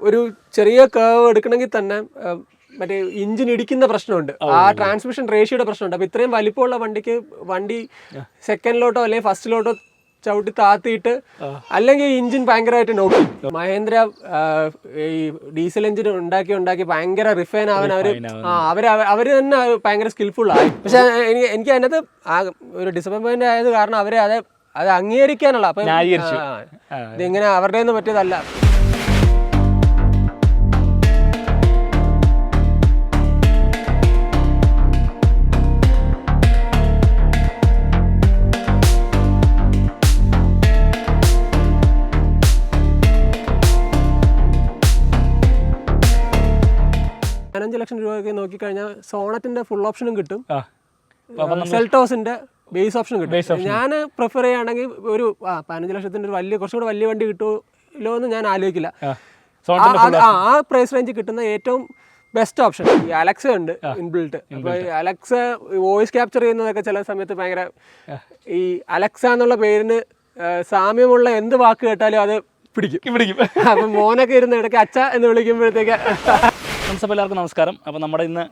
ഒരു ചെറിയ കേവ് എടുക്കണമെങ്കിൽ തന്നെ മറ്റേ ഇഞ്ചിൻ ഇടിക്കുന്ന പ്രശ്നമുണ്ട്, ആ ട്രാൻസ്മിഷൻ റേഷ്യോയുടെ പ്രശ്നമുണ്ട്. അപ്പോൾ ഇത്രയും വലിപ്പമുള്ള വണ്ടിക്ക് വണ്ടി സെക്കൻഡിലോട്ടോ അല്ലെങ്കിൽ ഫസ്റ്റിലോട്ടോ ചവിട്ടി താത്തിയിട്ട് അല്ലെങ്കിൽ ഇഞ്ചിൻ ഭയങ്കരമായിട്ട് നോക്കി. മഹേന്ദ്ര ഈ ഡീസൽ എഞ്ചിൻ ഉണ്ടാക്കി ഭയങ്കര റിഫൈൻ ആവാൻ അവർ തന്നെ ഭയങ്കര സ്കിൽഫുൾ ആയി. പക്ഷെ എനിക്ക് അതിനകത്ത് ഒരു ഡിസപ്പോയിൻമെന്റ് ആയത് കാരണം അവരെ അത് അംഗീകരിക്കാനുള്ള, അപ്പം ഇതിങ്ങനെ അവരുടെ ഒന്നും പറ്റിയതല്ല. ലക്ഷം രൂപയൊക്കെ നോക്കിക്കഴിഞ്ഞാൽ സോണറ്റിന്റെ ഫുൾ ഓപ്ഷനും കിട്ടും, സെൽട്ടോസിന്റെ ബേസ് ഓപ്ഷനും കിട്ടും. ഞാൻ പ്രിഫർ ചെയ്യുകയാണെങ്കിൽ ഒരു 15 ലക്ഷത്തിന്റെ ഒരു കുറച്ചുകൂടെ വലിയ വണ്ടി കിട്ടുമല്ലോ എന്ന് ഞാൻ ആലോചിക്കില്ല. ആ പ്രൈസ് റേഞ്ച് കിട്ടുന്ന ഏറ്റവും ബെസ്റ്റ് ഓപ്ഷൻ ഈ അലക്സ ഉണ്ട് ഇൻബിൽട്ട്. അപ്പോൾ അലക്സ വോയിസ് ക്യാപ്ചർ ചെയ്യുന്നതൊക്കെ ചില സമയത്ത് ഭയങ്കര, ഈ അലക്സ എന്നുള്ള പേരിന് സാമ്യമുള്ള എന്ത് വാക്ക് കേട്ടാലും അത് പിടിക്കും. അപ്പം മോനൊക്കെ ഇരുന്ന് ഇടയ്ക്ക് അച്ഛ എന്ന് വിളിക്കുമ്പോഴത്തേക്ക്. എല്ലാവർക്കും നമസ്കാരം. അപ്പോൾ നമ്മുടെ ഇന്ന്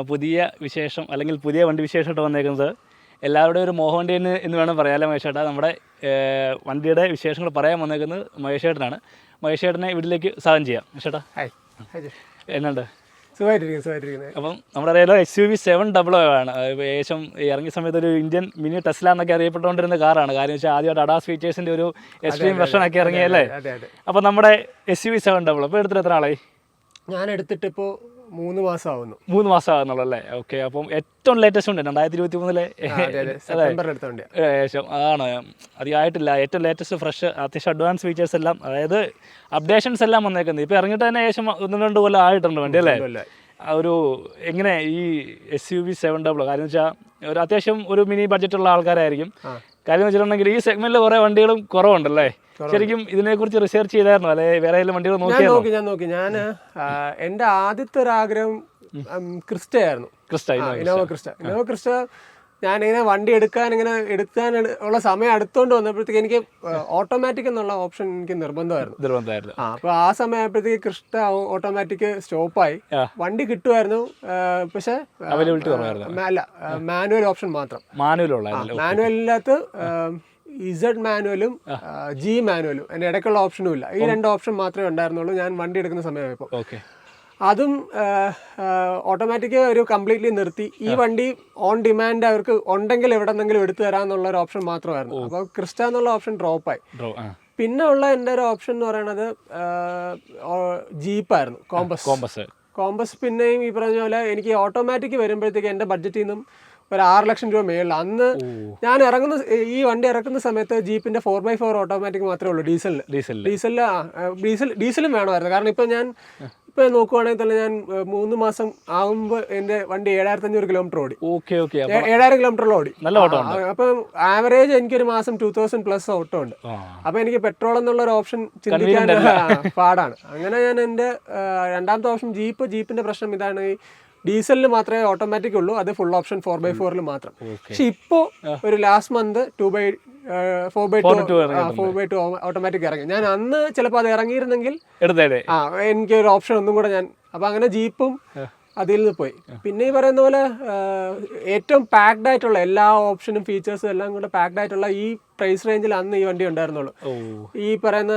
പുതിയ വിശേഷം അല്ലെങ്കിൽ പുതിയ വണ്ടി വിശേഷമായിട്ട് വന്നേക്കുന്നത് എല്ലാവരുടെയും ഒരു മോഹവണ്ടി എന്ന് വേണം പറയാമല്ലോ മഹേഷേട്ടാ. നമ്മുടെ വണ്ടിയുടെ വിശേഷങ്ങൾ പറയാൻ വന്നേക്കുന്നത് മഹേഷേട്ടനാണ്. മഹേഷേട്ടനെ വീട്ടിലേക്ക് സ്വാഗതം ചെയ്യാം. മഹേഷേട്ടാ എന്നുണ്ട്? അപ്പം നമ്മുടെ അറിയാലോ SUV 700 ആണ്. ഏകദേശം ഇറങ്ങിയ സമയത്ത് ഒരു ഇന്ത്യൻ മിനി ടെസ്ല എന്നൊക്കെ അറിയപ്പെട്ടുകൊണ്ടിരുന്ന കാറാണ്. കാര്യം വെച്ചാൽ ആദ്യമായിട്ട് അഡാസ് ഫീച്ചേഴ്സിൻ്റെ ഒരു എക്സ്ട്രീം വെർഷൻ ഒക്കെ ഇറങ്ങിയല്ലേ. അപ്പം നമ്മുടെ SUV 700 അപ്പോൾ എടുത്തിട്ട് എത്ര ആളായി? ഞാൻ എടുത്തിട്ട് ഇപ്പോൾ 3 മാസം ആവുന്നു. 3 മാസം ആകുന്നുള്ളൂ അല്ലേ? ഓക്കെ. അപ്പം ഏറ്റവും ലേറ്റസ്റ്റ് ഉണ്ട് 2023 ഏകദേശം അതാണ്, അധികമായിട്ടില്ല. ഏറ്റവും ലേറ്റസ്റ്റ് ഫ്രഷ് അത്യാവശ്യം അഡ്വാൻസ് ഫീച്ചേഴ്സ് എല്ലാം, അതായത് അപ്ഡേഷൻസ് എല്ലാം വന്നേക്കുന്നത്. ഇപ്പോൾ ഇറങ്ങിയിട്ട് തന്നെ ഏകദേശം 1-2 കൊല്ലം ആയിട്ടുണ്ട് വണ്ടി അല്ലേ. ഒരു എങ്ങനെ ഈ SUV 700 കാര്യം വെച്ചാൽ ഒരു അത്യാവശ്യം ഒരു മിനി ബഡ്ജറ്റുള്ള ആൾക്കാരായിരിക്കും. കാര്യം വെച്ചിട്ടുണ്ടെങ്കിൽ ഈ സെഗ്മെന്റിൽ കുറേ വണ്ടികളും കുറവുണ്ടല്ലേ. ശരിക്കും ഇതിനെക്കുറിച്ച് റിസർച്ച് ചെയ്തായിരുന്നു അല്ലെ? വേറെ വണ്ടികൾ ഞാൻ നോക്കി. ഞാൻ എൻ്റെ ആദ്യത്തെ ഒരു ആഗ്രഹം ക്രിസ്റ്റ ആയിരുന്നു. Innova Crysta. ഞാനിങ്ങനെ വണ്ടി എടുക്കാൻ ഉള്ള സമയം അടുത്തോണ്ട് വന്നപ്പോഴത്തേക്ക് എനിക്ക് ഓട്ടോമാറ്റിക് എന്നുള്ള ഓപ്ഷൻ എനിക്ക് നിർബന്ധമായിരുന്നു. അപ്പോൾ ആ സമയം ആയപ്പോഴത്തേക്ക് ക്രിസ്റ്റ ഓട്ടോമാറ്റിക് സ്റ്റോപ്പായി. വണ്ടി കിട്ടുമായിരുന്നു, പക്ഷെ അല്ല, മാനുവൽ ഓപ്ഷൻ മാത്രം. മാനുവലിനകത്ത് Z മാനുവലും G മാനുവലും, അതിൻ്റെ ഇടയ്ക്കുള്ള ഓപ്ഷനും ഇല്ല. ഈ 2 ഓപ്ഷൻ മാത്രമേ ഉണ്ടായിരുന്നുള്ളൂ ഞാൻ വണ്ടി എടുക്കുന്ന സമയമായപ്പോൾ. അതും ഓട്ടോമാറ്റിക് ഒരു കംപ്ലീറ്റ്ലി നിർത്തി. ഈ വണ്ടി ഓൺ ഡിമാൻഡ് അവർക്ക് ഉണ്ടെങ്കിൽ എവിടെ നിന്നെങ്കിലും എടുത്തു തരാമെന്നുള്ള ഒരു ഓപ്ഷൻ മാത്രമായിരുന്നു. അപ്പോൾ ക്രിസ്റ്റ എന്നുള്ള ഓപ്ഷൻ ഡ്രോപ്പായി. പിന്നെ ഉള്ള എൻ്റെ ഒരു ഓപ്ഷൻ എന്ന് പറയുന്നത് ജീപ്പായിരുന്നു, കോമ്പസ്. പിന്നെയും ഈ പറഞ്ഞ പോലെ എനിക്ക് ഓട്ടോമാറ്റിക് വരുമ്പോഴത്തേക്ക് എൻ്റെ ബഡ്ജറ്റിൽ നിന്നും ഒരു 6 ലക്ഷം രൂപ മേളിൽ. അന്ന് ഞാൻ ഈ വണ്ടി ഇറക്കുന്ന സമയത്ത് ജീപ്പിന്റെ 4x4 ഓട്ടോമാറ്റിക് മാത്രമേ ഉള്ളൂ. ഡീസലും വേണമായിരുന്നു. കാരണം ഇപ്പൊ നോക്കുവാണെങ്കിൽ തന്നെ ഞാൻ 3 മാസം ആകുമ്പോൾ എന്റെ വണ്ടി 7500 കിലോമീറ്റർ ഓടി. 7000 കിലോമീറ്ററിൽ ഓടി. അപ്പൊ ആവറേജ് എനിക്കൊരു മാസം 2000+ ഓട്ടോ ഉണ്ട്. അപ്പൊ എനിക്ക് പെട്രോൾ എന്നുള്ള ഒരു ഓപ്ഷൻ ചിന്തിക്കാൻ പാടാണ്. അങ്ങനെ ഞാൻ എന്റെ രണ്ടാമത്തെ ഓപ്ഷൻ ജീപ്പിന്റെ പ്രശ്നം ഇതാണ്, ഈ ഡീസലിന് മാത്രമേ ഓട്ടോമാറ്റിക് ഉള്ളൂ, അത് ഫുൾ ഓപ്ഷൻ 4x4 മാത്രം. പക്ഷെ ഇപ്പോ ഒരു ലാസ്റ്റ് മന്ത് 4x2 ഓട്ടോമാറ്റിക് ഇറങ്ങി. ഞാൻ അന്ന് ചിലപ്പോൾ അത് ഇറങ്ങിയിരുന്നെങ്കിൽ എനിക്ക് ഒരു ഓപ്ഷൻ ഒന്നും കൂടെ അപ്പൊ അങ്ങനെ ജീപ്പും അതിൽ നിന്ന് പോയി. പിന്നെ ഈ പറയുന്ന പോലെ ഏറ്റവും പാക്ഡ് ആയിട്ടുള്ള എല്ലാ ഓപ്ഷനും ഫീച്ചേഴ്സും എല്ലാം കൂടെ പാക്ഡ് ആയിട്ടുള്ള ഈ പ്രൈസ് റേഞ്ചിൽ അന്ന് ഈ വണ്ടി ഉണ്ടായിരുന്നുള്ളൂ. ഈ പറയുന്ന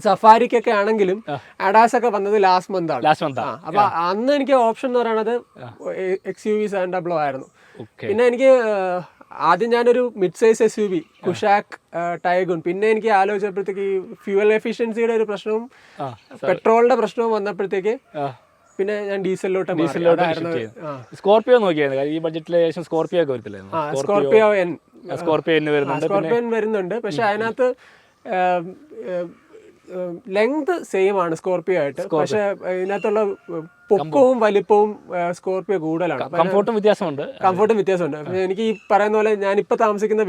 സഫാരിക്കൊക്കെ ആണെങ്കിലും അഡാസ് ഒക്കെ വന്നത് ലാസ്റ്റ് മന്ത് ആണ്. അപ്പൊ അന്ന് എനിക്ക് ഓപ്ഷൻ എന്ന് പറയുന്നത് XUV 700 ആയിരുന്നു. പിന്നെ എനിക്ക് ആദ്യം ഞാനൊരു mid size SUV Kushaq Taigun. പിന്നെ എനിക്ക് ആലോചിച്ചപ്പോഴത്തേക്ക് ഈ ഫ്യൂവൽ എഫിഷ്യൻസിയുടെ ഒരു പ്രശ്നവും പെട്രോളിന്റെ പ്രശ്നവും വന്നപ്പോഴത്തേക്ക് പിന്നെ ഞാൻ ഡീസലിലോട്ട്. സ്കോർപിയോ നോക്കിയായിരുന്നു ഈ ബഡ്ജറ്റിൽ. സ്കോർപിയോ ഒക്കെ വരത്തില്ലേ? സ്കോർപിയോ വരുന്നുണ്ട്. പക്ഷെ അതിനകത്ത് ലെങ്ത് സെയിം ആണ് സ്കോർപിയോ ആയിട്ട്, പക്ഷെ ഇതിനകത്തുള്ള പൊക്കവും വലിപ്പവും സ്കോർപിയോ കൂടുതലാണ്. കംഫോർട്ടും വ്യത്യാസമുണ്ട്. എനിക്ക് ഈ പറയുന്ന പോലെ ഞാനിപ്പോൾ താമസിക്കുന്ന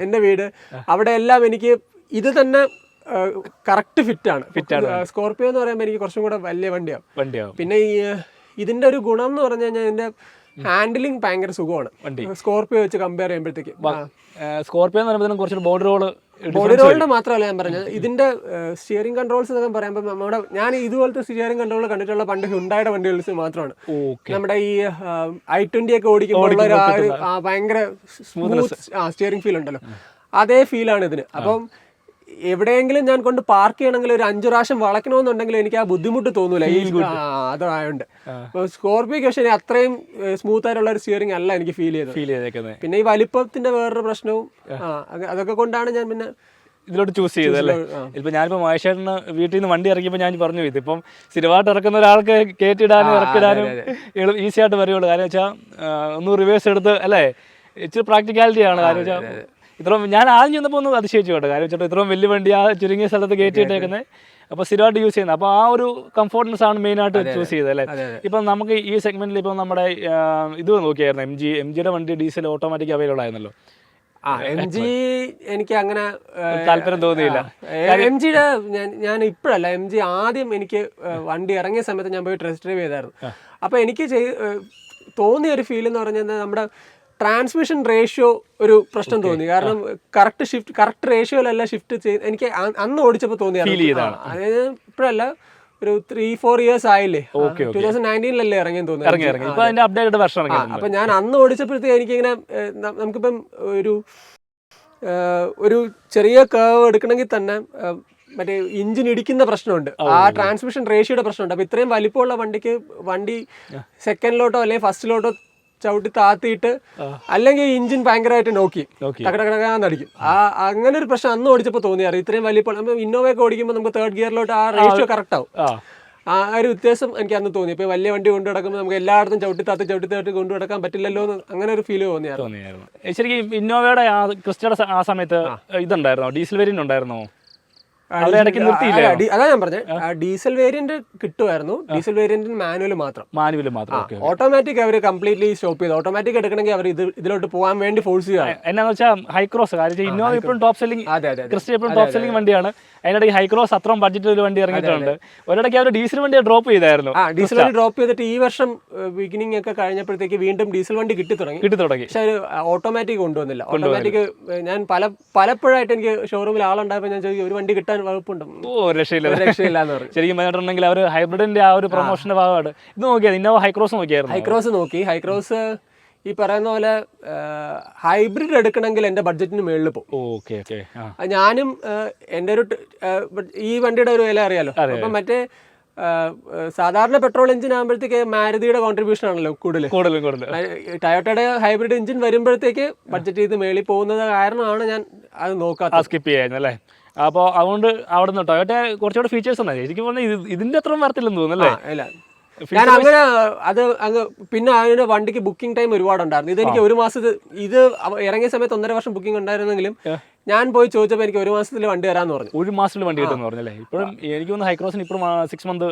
എൻ്റെ വീട് അവിടെ എല്ലാം എനിക്ക് ഇത് തന്നെ കറക്റ്റ് ഫിറ്റാണ്. സ്കോർപിയോ എന്ന് പറയുമ്പോൾ എനിക്ക് കുറച്ചും കൂടെ വലിയ വണ്ടിയാവും. പിന്നെ ഇതിന്റെ ഒരു ഗുണം എന്ന് പറഞ്ഞു കഴിഞ്ഞാൽ ഇതിന്റെ ഹാൻഡിലിംഗ് ഭയങ്കര സുഖമാണ് സ്കോർപിയോ വെച്ച് കമ്പയർ ചെയ്യുമ്പോഴത്തേക്ക്. സ്കോർപിയോ എന്ന് പറയുമ്പോൾ കുറച്ച് ബോർഡർ റോള് ബോഡി റോളിന്റെ മാത്രമല്ല ഞാൻ പറഞ്ഞത്, ഇതിന്റെ സ്റ്റിയറിംഗ് കൺട്രോൾസ് എന്നൊക്കെ പറയുമ്പോൾ നമ്മുടെ ഞാൻ ഇതുപോലത്തെ സ്റ്റിയറിംഗ് കൺട്രോൾ കണ്ടിട്ടുള്ള പണ്ട് ഹ്യുണ്ടായുടെ വണ്ടികൾ മാത്രമാണ്. നമ്മുടെ ഈ i20 ഒക്കെ ഓടിക്കുമ്പോൾ ഭയങ്കര സ്മൂത്ത് സ്റ്റിയറിംഗ് ഫീൽ ഉണ്ടല്ലോ, അതേ ഫീലാണ് ഇതിന്. അപ്പം എവിടെയെങ്കിലും ഞാൻ കൊണ്ട് പാർക്ക് ചെയ്യണമെങ്കിൽ ഒരു 5 പ്രാവശ്യം വളയ്ക്കണമെന്നുണ്ടെങ്കിൽ എനിക്ക് ആ ബുദ്ധിമുട്ട് തോന്നൂല ഈ അതായോണ്ട്. സ്കോർപിയോക്ക് പക്ഷേ അത്രയും സ്മൂത്ത് ആയിട്ടുള്ള ഒരു സ്റ്റിയറിംഗ് അല്ല എനിക്ക് ഫീൽ ചെയ്തത്. പിന്നെ ഈ വലിപ്പത്തിന്റെ വേറൊരു പ്രശ്നവും അതൊക്കെ കൊണ്ടാണ് ഞാൻ പിന്നെ ഇതിലോട്ട് ചൂസ് ചെയ്തല്ലേ. ഇപ്പൊ ഞാനിപ്പോ മഹേഷേട്ടന് വീട്ടിൽ നിന്ന് വണ്ടി ഇറക്കിയപ്പോൾ ഞാൻ പറഞ്ഞു, ഇതിപ്പം സ്ഥിരമായിട്ട് ഇറക്കുന്ന ഒരാൾക്ക് കയറ്റിടാനും ഇറക്കിടാനും ഈസി ആയിട്ട് വരുള്ളൂ. കാരണം വെച്ചാൽ ഒന്ന് റിവേഴ്സ് എടുത്ത് അല്ലേ, ഇച്ചിരി പ്രാക്ടിക്കാലിറ്റി ആണ്. കാരണം വെച്ചാൽ ഇത്രയും ഞാൻ ആദ്യം ചെന്നപ്പോൾ ഒന്ന് അതിശയിച്ചു കേട്ടോ. കാര്യം വെച്ചിട്ട് ഇത്രയും വലിയ വണ്ടി ആ ചുരുങ്ങിയ സ്ഥലത്ത് കയറ്റിയിട്ടേക്കുന്നത്, അപ്പോൾ സ്ഥിരമായിട്ട് യൂസ് ചെയ്യുന്നത്. അപ്പോൾ ആ ഒരു കംഫോർട്ട്നെസ് ആണ് മെയിനായിട്ട് ചൂസ് ചെയ്തത് അല്ലേ. ഇപ്പം നമുക്ക് ഈ സെഗ്മെന്റിൽ ഇപ്പം നമ്മുടെ ഇത് നോക്കിയായിരുന്നു, എം ജിയുടെ വണ്ടി ഡീസൽ ഓട്ടോമാറ്റിക് അവൈലബിൾ ആയിരുന്നല്ലോ. MG എനിക്ക് അങ്ങനെ താല്പര്യം തോന്നിയില്ല. MGയുടെ ഞാൻ ഇപ്പോഴല്ല, MG ആദ്യം എനിക്ക് വണ്ടി ഇറങ്ങിയ സമയത്ത് ഞാൻ പോയി ടെസ്റ്റ് ഡ്രൈവ് ചെയ്തായിരുന്നു. അപ്പോൾ എനിക്ക് തോന്നിയ ഒരു ഫീൽ എന്ന് പറഞ്ഞാൽ നമ്മുടെ ട്രാൻസ്മിഷൻ റേഷ്യോ ഒരു പ്രശ്നം തോന്നി. കാരണം കറക്റ്റ് റേഷ്യോയിലല്ല ഷിഫ്റ്റ് ചെയ്ത് എനിക്ക് അന്ന് ഓടിച്ചപ്പോൾ തോന്നിയായിരുന്നു. അതായത് ഇപ്പോഴല്ല, ഒരു 3-4 ഇയേഴ്സ് ആയില്ലേ, 2019 ഇറങ്ങിയെന്ന് തോന്നുന്നു. അപ്പൊ ഞാൻ അന്ന് ഓടിച്ചപ്പോഴത്തേക്ക് എനിക്കിങ്ങനെ നമുക്കിപ്പം ഒരു ചെറിയ കർവ് എടുക്കണമെങ്കിൽ തന്നെ മറ്റേ ഇഞ്ചിൻ ഇടിക്കുന്ന പ്രശ്നമുണ്ട്, ആ ട്രാൻസ്മിഷൻ റേഷ്യോയുടെ പ്രശ്നമുണ്ട്. അപ്പൊ ഇത്രയും വലിപ്പമുള്ള വണ്ടി സെക്കൻഡിലോട്ടോ അല്ലെങ്കിൽ ഫസ്റ്റിലോട്ടോ ചവിട്ടി താത്തിയിട്ട് അല്ലെങ്കിൽ ഇഞ്ചിൻ ഭയങ്കരമായിട്ട് നോക്കി ടക്കടക്കടക്കാന്നടിക്കും. അങ്ങനെ ഒരു പ്രശ്നം അന്ന് ഓടിച്ചപ്പോൾ തോന്നിയാറ്. ഇത്രയും വലിയ ഇന്നോവയൊക്കെ ഓടിക്കുമ്പോൾ നമുക്ക് തേർഡ് ഗിയറിലോട്ട് ആ റേഷ്യോ കറക്റ്റ് ആവും. ആ ഒരു വ്യത്യാസം എനിക്ക് അന്ന് തോന്നി. ഇപ്പൊ വലിയ വണ്ടി കൊണ്ടു നടക്കുമ്പോൾ നമുക്ക് എല്ലായിടത്തും ചവിട്ടി കൊണ്ടു നടക്കാൻ പറ്റില്ലല്ലോ എന്ന് അങ്ങനെ ഒരു ഫീല് തോന്നിയായിരുന്നു. ശരിക്കും ഇന്നോവയുടെ ക്രിസ്റ്റയുടെ ആ സമയത്ത് ഇതുണ്ടായിരുന്നോ, ഡീസൽ വേരിയന്റ് ഉണ്ടായിരുന്നോ? അതാ ഞാൻ പറഞ്ഞത്, ഡീസൽ വേരിയന്റ് കിട്ടുമായിരുന്നു. ഡീസൽ വേരിയന്റിന് മാനുവൽ മാത്രം. ഓട്ടോമാറ്റിക് അവർ കംപ്ലീറ്റ്ലി സ്റ്റോപ്പ് ചെയ്തു. ഓട്ടോമാറ്റിക് എടുക്കണമെങ്കിൽ അവർ ഇതിലോട്ട് പോകാൻ വേണ്ടി ഫോഴ്സ് ചെയ്യുക. എന്നാന്ന് വെച്ചാൽ ഹൈക്രോസ്, ഇന്നോവ ഇപ്പോഴും ടോപ്പ് സെല്ലിംഗ്, ക്രിസ്റ്റ ഇപ്പോഴും ടോപ്പ് സെല്ലിംഗ് വണ്ടിയാണ്. അതിനിടയ്ക്ക് ഹൈക്രോസ് അത്രയും ബഡ്ജറ്റ് ഒരു വണ്ടി ഇറങ്ങിയിട്ടുണ്ട്. ഒരിടയ്ക്ക് അവർ ഡീസൽ വണ്ടി ഡ്രോപ്പ് ചെയ്തായിരുന്നു. ഡീസൽ വണ്ടി ഡ്രോപ്പ് ചെയ്തിട്ട് ഈ വർഷം ബിഗിനിങ് ഒക്കെ കഴിഞ്ഞപ്പോഴത്തേക്ക് വീണ്ടും ഡീസൽ വണ്ടി കിട്ടി തുടങ്ങി. പക്ഷെ ഓട്ടോമാറ്റിക് കൊണ്ടുവന്നില്ല. ഓട്ടോമാറ്റിക് ഞാൻ പലപ്പോഴായിട്ട് എനിക്ക് ഷോറൂമിൽ ആളുണ്ടായപ്പോൾ ഞാൻ ചോദിക്കും, ഒരു വണ്ടി കിട്ടാൻ വകുപ്പുണ്ടോ? രക്ഷയില്ല. ശരിക്കും പറഞ്ഞിട്ടുണ്ടെങ്കിൽ അവർ ഹൈബ്രിഡിന്റെ ആ ഒരു പ്രൊമോഷന്റെ ഭാഗമായിട്ട് ഇത് നോക്കിയത്. ഇന്നോവ ഹൈക്രോസ് നോക്കിയായിരുന്നു. ഹൈക്രോസ് ഈ പറയുന്ന പോലെ ഹൈബ്രിഡ് എടുക്കണമെങ്കിൽ എൻ്റെ ബഡ്ജറ്റിന് മേളിൽ പോകും. ഞാനും എൻ്റെ ഒരു ഈ വണ്ടിയുടെ ഒരു വില അറിയാലോ. അപ്പം മറ്റേ സാധാരണ പെട്രോൾ എഞ്ചിൻ ആകുമ്പോഴത്തേക്ക് മാരുതിയുടെ കോൺട്രിബ്യൂഷൻ ആണല്ലോ കൂടുതൽ. ടയോട്ടയുടെ ഹൈബ്രിഡ് എഞ്ചിൻ വരുമ്പോഴത്തേക്ക് ബഡ്ജറ്റ് ചെയ്ത് മേളിൽ പോകുന്നത് കാരണമാണ് ഞാൻ അത് നോക്കാത്തത്, സ്കിപ്പ് ചെയ്യായിരുന്നു അല്ലേ. അപ്പോൾ അതുകൊണ്ട് അവിടെ നിന്ന് ടൊയോട്ട കുറച്ചുകൂടെ ഫീച്ചേഴ്സ് ഉണ്ടായി. ശരിക്കും പറഞ്ഞാൽ ഇതിന്റെ അത്രയും വരത്തില്ലെന്ന് തോന്നുന്നല്ലേ. ഞാൻ അങ്ങനെ അത് അങ്ങ് പിന്നെ അതിന്റെ വണ്ടിക്ക് ബുക്കിംഗ് ടൈം ഒരുപാടുണ്ടായിരുന്നു. ഇതെനിക്ക് ഒരു മാസത്തിൽ, ഇത് ഇറങ്ങിയ സമയത്ത് 1.5 വർഷം ബുക്കിംഗ് ഉണ്ടായിരുന്നെങ്കിലും ഞാൻ പോയി ചോദിച്ചപ്പോൾ എനിക്ക് 1 മാസത്തിൽ വണ്ടി തരാന്ന് പറഞ്ഞു. 1 മാസത്തിൽ വണ്ടി കിട്ടുമെന്ന് പറഞ്ഞല്ലേ. ഇപ്പോഴും എനിക്ക് തോന്നുന്നു ഹൈക്രോസിന് ഇപ്പോഴും 6 മന്ത്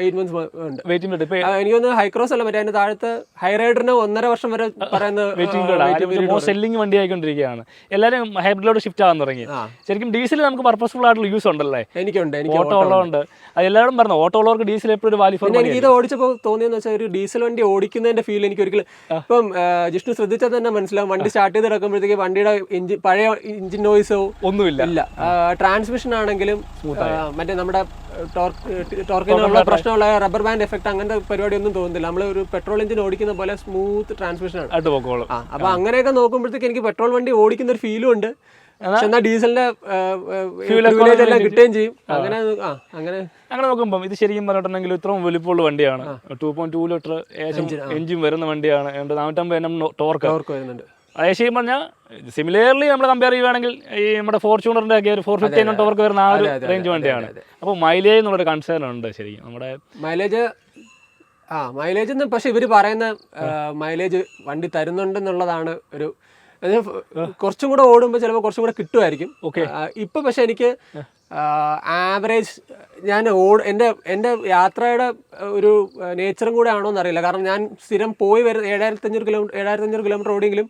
8 months ഉണ്ട്. എനിക്ക് തോന്നുന്നു ഹൈക്രോസ് അല്ല, മറ്റേ അതിന്റെ താഴത്ത് ഹൈറൈഡറിന് 1.5 വർഷം വരെ പറയുന്നത് സെല്ലിംഗ് വണ്ടി ആയിക്കൊണ്ടിരിക്കുകയാണ്. എല്ലാവരും ഹൈബ്രിഡിലോട്ട് ഷിഫ്റ്റ് ആവാൻ തുടങ്ങി. ശരിക്കും ഡീസൽ നമുക്ക് പർപ്പസ്ഫുൾ ആയിട്ടുള്ള യൂസ് ഉണ്ടല്ലേ. എനിക്ക് ഓട്ടോ ഉള്ളതുകൊണ്ട് അത് എല്ലാവരും പറഞ്ഞു, ഓട്ടോ ഉള്ളവർക്ക് ഡീസൽ എപ്പോഴും ഒരു വാല്യൂ. എനിക്ക് ഇത് ഓടിച്ചപ്പോൾ തോന്നിയെന്ന് വെച്ചാൽ ഒരു ഡീസൽ വണ്ടി ഓടിക്കുന്നതിന്റെ ഫീൽ എനിക്ക് ഒരിക്കലും, ഇപ്പം ജിഷ്ണു ശ്രദ്ധിച്ചാൽ തന്നെ മനസ്സിലാവും, വണ്ടി സ്റ്റാർട്ട് ചെയ്ത് കിടക്കുമ്പോഴത്തേക്ക് വണ്ടിയുടെ പഴയ ഇഞ്ചിൻ നോയിസോ ഒന്നുമില്ല. ട്രാൻസ്മിഷൻ ആണെങ്കിലും മറ്റേ നമ്മുടെ ടോർക്കിനുള്ള പ്രശ്നമുള്ള റബ്ബർ ബാൻഡ് എഫക്ട് അങ്ങനത്തെ പരിപാടി ഒന്നും തോന്നുന്നില്ല. നമ്മൾ ഒരു പെട്രോൾ എഞ്ചിൻ ഓടിക്കുന്ന പോലെ സ്മൂത്ത് ട്രാൻസ്മിഷൻ ആണ്. അപ്പൊ അങ്ങനെയൊക്കെ നോക്കുമ്പോഴത്തേക്ക് എനിക്ക് പെട്രോൾ വണ്ടി ഓടിക്കുന്ന ഒരു ഫീലും ഉണ്ട്. എന്നാൽ ഡീസലിന്റെ എല്ലാം കിട്ടുകയും ചെയ്യും. അങ്ങനെ നോക്കുമ്പോൾ ഇത് ശരിക്കും പറഞ്ഞിട്ടുണ്ടെങ്കിൽ ഇത്രയും വലിപ്പമുള്ള വണ്ടിയാണ്. 2.2 ലിറ്റർ എഞ്ചിൻ വരുന്ന വണ്ടിയാണ്. 450 NM ടോർക്ക് വരുന്നുണ്ട്. അത് ശരിക്കും പറഞ്ഞാൽ സിമിലർലി നമ്മൾ കമ്പയർ ചെയ്യുകയാണെങ്കിൽ ഈ നമ്മുടെ ഫോർച്യൂണറിന്റെ ഒക്കെ ഒരു 450 NM ടോർക്ക് വരുന്ന ആ ഒരു റേഞ്ച് വണ്ടിയാണ്. അപ്പോൾ മൈലേജ് എന്നുള്ളൊരു കൺസേൺ ഉണ്ട് ശരിക്കും. നമ്മുടെ മൈലേജ് പക്ഷെ ഇവര് പറയുന്ന മൈലേജ് വണ്ടി തരുന്നുണ്ടെന്നുള്ളതാണ് ഒരു, കുറച്ചും കൂടെ ഓടുമ്പോൾ ചിലപ്പോൾ കുറച്ചും കൂടെ കിട്ടുമായിരിക്കും. ഇപ്പൊ പക്ഷെ എനിക്ക് ആവറേജ് ഞാൻ എൻ്റെ യാത്രയുടെ ഒരു നേച്ചറും കൂടെ ആണോ എന്നറിയില്ല. കാരണം ഞാൻ സ്ഥിരം പോയി വരുന്ന 7,500 കിലോമീറ്റർ ഓടിയെങ്കിലും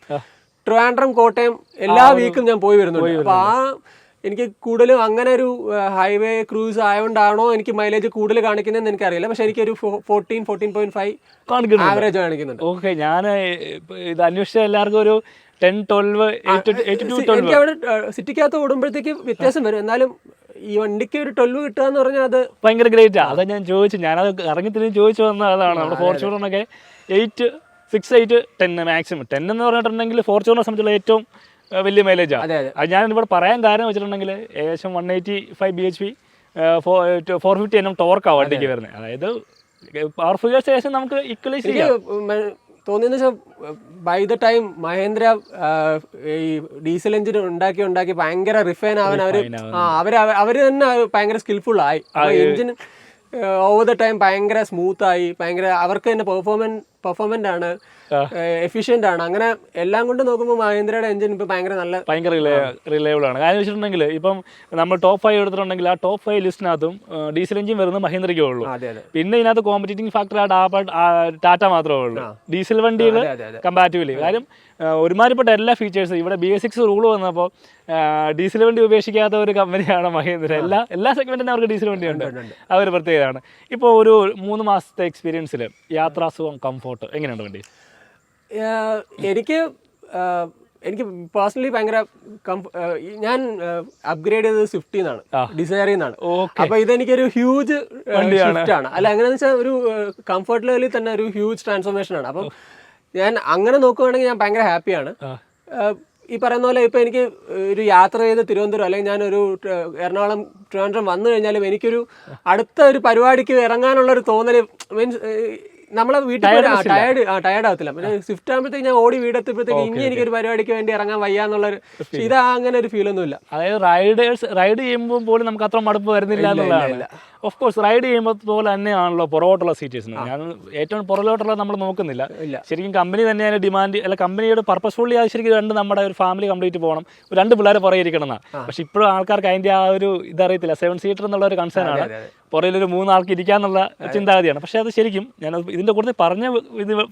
ട്രിവാൻഡ്രം കോട്ടയം എല്ലാ വീക്കും ഞാൻ പോയി വരുന്നുണ്ട്. അപ്പൊ എനിക്ക് കൂടുതലും അങ്ങനെ ഒരു ഹൈവേ ക്രൂസ് ആയതുകൊണ്ടാണോ എനിക്ക് മൈലേജ് കൂടുതൽ കാണിക്കുന്നതെന്ന് എനിക്കറിയില്ല. പക്ഷെ എനിക്കൊരു 14.5 ആവറേജ് കാണിക്കുന്നുണ്ട്. ഓക്കെ, ഞാൻ ഇത് അന്വേഷിച്ച എല്ലാവർക്കും ഒരു 10, 12, 8 to 12. എനിക്ക് അവിടെ സിറ്റിക്കകത്ത് ഓടുമ്പോഴത്തേക്ക് വ്യത്യാസം വരും. എന്നാലും ഈ വണ്ടിക്ക് ഒരു 12 കിട്ടുക എന്ന് പറഞ്ഞാൽ അത് ഭയങ്കര ഗ്രേറ്റാ. അതാ ഞാൻ ചോദിച്ചു, ഞാനത് ഇറങ്ങിത്തിന് ചോദിച്ചു വന്ന അതാണ്. നമ്മുടെ ഫോർച്യൂണറിനൊക്കെ 8, 6, 8, 10 മാക്സിമം. 10 എന്ന് പറഞ്ഞിട്ടുണ്ടെങ്കിൽ ഫോർച്യൂണറെ സംബന്ധിച്ചുള്ള ഏറ്റവും വലിയ മൈലേജാണ്. അത് ഞാൻ ഇവിടെ പറയാൻ കാരണം വെച്ചിട്ടുണ്ടെങ്കിൽ ഏകദേശം 185 bhp 450 Nm ടോർക്കാണ് വണ്ടിക്ക് വരുന്നത്. അതായത് പവർ ഫിഗേഴ്സ് ഏകദേശം നമുക്ക് ഈക്വലൈസ് ചെയ്യാം. തോന്നിയെന്ന് വെച്ചാൽ ബൈ ദ ടൈം മഹേന്ദ്ര ഈ ഡീസൽ എഞ്ചിൻ ഉണ്ടാക്കി ഭയങ്കര റിഫൈൻ ആവാൻ അവര് തന്നെ ഭയങ്കര സ്കിൽഫുൾ ആയി. എഞ്ചിൻ ഓവർ ദ ടൈം ഭയങ്കര സ്മൂത്ത് ആയി, ഭയങ്കര അവർക്ക് തന്നെ പെർഫോമൻറ്റ് ആണ്, എഫിഷ്യൻ്റ് ആണ്. അങ്ങനെ എല്ലാം കൊണ്ട് നോക്കുമ്പോൾ മഹേന്ദ്രയുടെ എഞ്ചിൻ ഇപ്പം ഭയങ്കര റിലയബിൾ ആണ്. കാരണം വെച്ചിട്ടുണ്ടെങ്കിൽ ഇപ്പം നമ്മൾ ടോപ്പ് 5 എടുത്തിട്ടുണ്ടെങ്കിൽ ആ ടോപ്പ് 5 ലിസ്റ്റിനകത്തും ഡീസൽ എഞ്ചിൻ വരുന്നത് മഹേന്ദ്രയ്ക്കേ ഉള്ളൂ. പിന്നെ ഇതിനകത്ത് കോമ്പറ്റീറ്റിംഗ് ഫാക്ടർ ടാറ്റ മാത്രമേ ഉള്ളൂ ഡീസൽ വണ്ടികൾ കമ്പാരിറ്റീവ്ലി. കാര്യം ഒരുമാതിരിപ്പെട്ട എല്ലാ ഫീച്ചേഴ്സും ഇവിടെ BS6 റൂൾ വന്നപ്പോൾ ഡീസൽ വണ്ടി ഉപേക്ഷിക്കാത്ത ഒരു കമ്പനിയാണ് മഹേന്ദ്ര. എല്ലാ സെഗ്മെന്റിനും അവർക്ക് ഡീസൽ വണ്ടിയുണ്ട്, അതൊരു പ്രത്യേകതയാണ്. ഇപ്പോൾ ഒരു 3 മാസത്തെ എക്സ്പീരിയൻസിൽ യാത്രാസുഖം, കംഫോർട്ട് എങ്ങനെയുണ്ട് വണ്ടി? എനിക്ക് പേഴ്സണലി ഭയങ്കര ഞാൻ അപ്ഗ്രേഡ് ചെയ്തത് സ്വിഫ്റ്റിൽ നിന്നാണ്, ഡിസയറിൽ നിന്നാണ്. അപ്പൊ ഇതെനിക്കൊരു ഹ്യൂജ് ഷിഫ്റ്റ് ആണ്. അല്ല, എങ്ങനെയാന്ന് വെച്ചാൽ ഒരു കംഫർട്ട് ലെവലിൽ തന്നെ ഒരു ഹ്യൂജ് ട്രാൻസ്ഫോർമേഷൻ ആണ്. അപ്പം ഞാൻ അങ്ങനെ നോക്കുകയാണെങ്കിൽ ഞാൻ ഭയങ്കര ഹാപ്പിയാണ്. ഈ പറയുന്ന പോലെ ഇപ്പം എനിക്ക് ഒരു യാത്ര ചെയ്ത് തിരുവനന്തപുരം അല്ലെങ്കിൽ ഞാനൊരു എറണാകുളം, ട്രിവാൻഡ്രം വന്നു കഴിഞ്ഞാലും എനിക്കൊരു അടുത്ത ഒരു പരിപാടിക്ക് ഇറങ്ങാനുള്ളൊരു തോന്നൽ, മീൻസ് നമ്മളെ വീട്ടിൽ ടയർഡ് ആകത്തില്ല. പിന്നെ സ്വിഫ്റ്റ് ആകുമ്പോഴത്തേക്ക് ഞാൻ ഓടി വീടെത്തിയപ്പോഴത്തേക്ക് ഇനി എനിക്കൊരു പരിപാടിക്ക് വേണ്ടി ഇറങ്ങാൻ വയ്യാന്നുള്ളൊരു, ഇതാ അങ്ങനെ ഒരു ഫീലൊന്നുമില്ല. അതായത് റൈഡ് ചെയ്യുമ്പോൾ പോലും നമുക്ക് അത്ര മടുപ്പ് വരുന്നില്ല എന്നുള്ളതാണ്. ഓഫ് കോഴ്സ് റൈഡ് ചെയ്യുമ്പോൾ പോലെ തന്നെയാണല്ലോ പുറകോട്ടുള്ള സീറ്റേഴ്സിന്. ഞാൻ ഏറ്റവും പുറകോട്ടുള്ള നമ്മൾ നോക്കുന്നില്ല. ശരിക്കും കമ്പനി തന്നെയാണ് ഡിമാൻഡ്, അല്ല കമ്പനിയുടെ പർപ്പസ്ഫുള്ളി അത് ശരിക്കും നമ്മുടെ ഒരു ഫാമിലി കംപ്ലീറ്റ് പോകണം, 2 പിള്ളേർ പുറകെ ഇരിക്കണം എന്നാണ്. പക്ഷെ ഇപ്പോഴും ആൾക്കാർക്ക് അതിൻ്റെ ആ ഒരു ഇതറിയത്തില്ല. 7 സീറ്റർ എന്നുള്ള ഒരു കൺസേൺ ആണ്, പുറകിലൊരു 3 ആൾക്ക് ഇരിക്കാന്നുള്ള ചിന്താഗതിയാണ്. പക്ഷേ അത് ശരിക്കും ഞാൻ ഇതിൻ്റെ കൂടുതൽ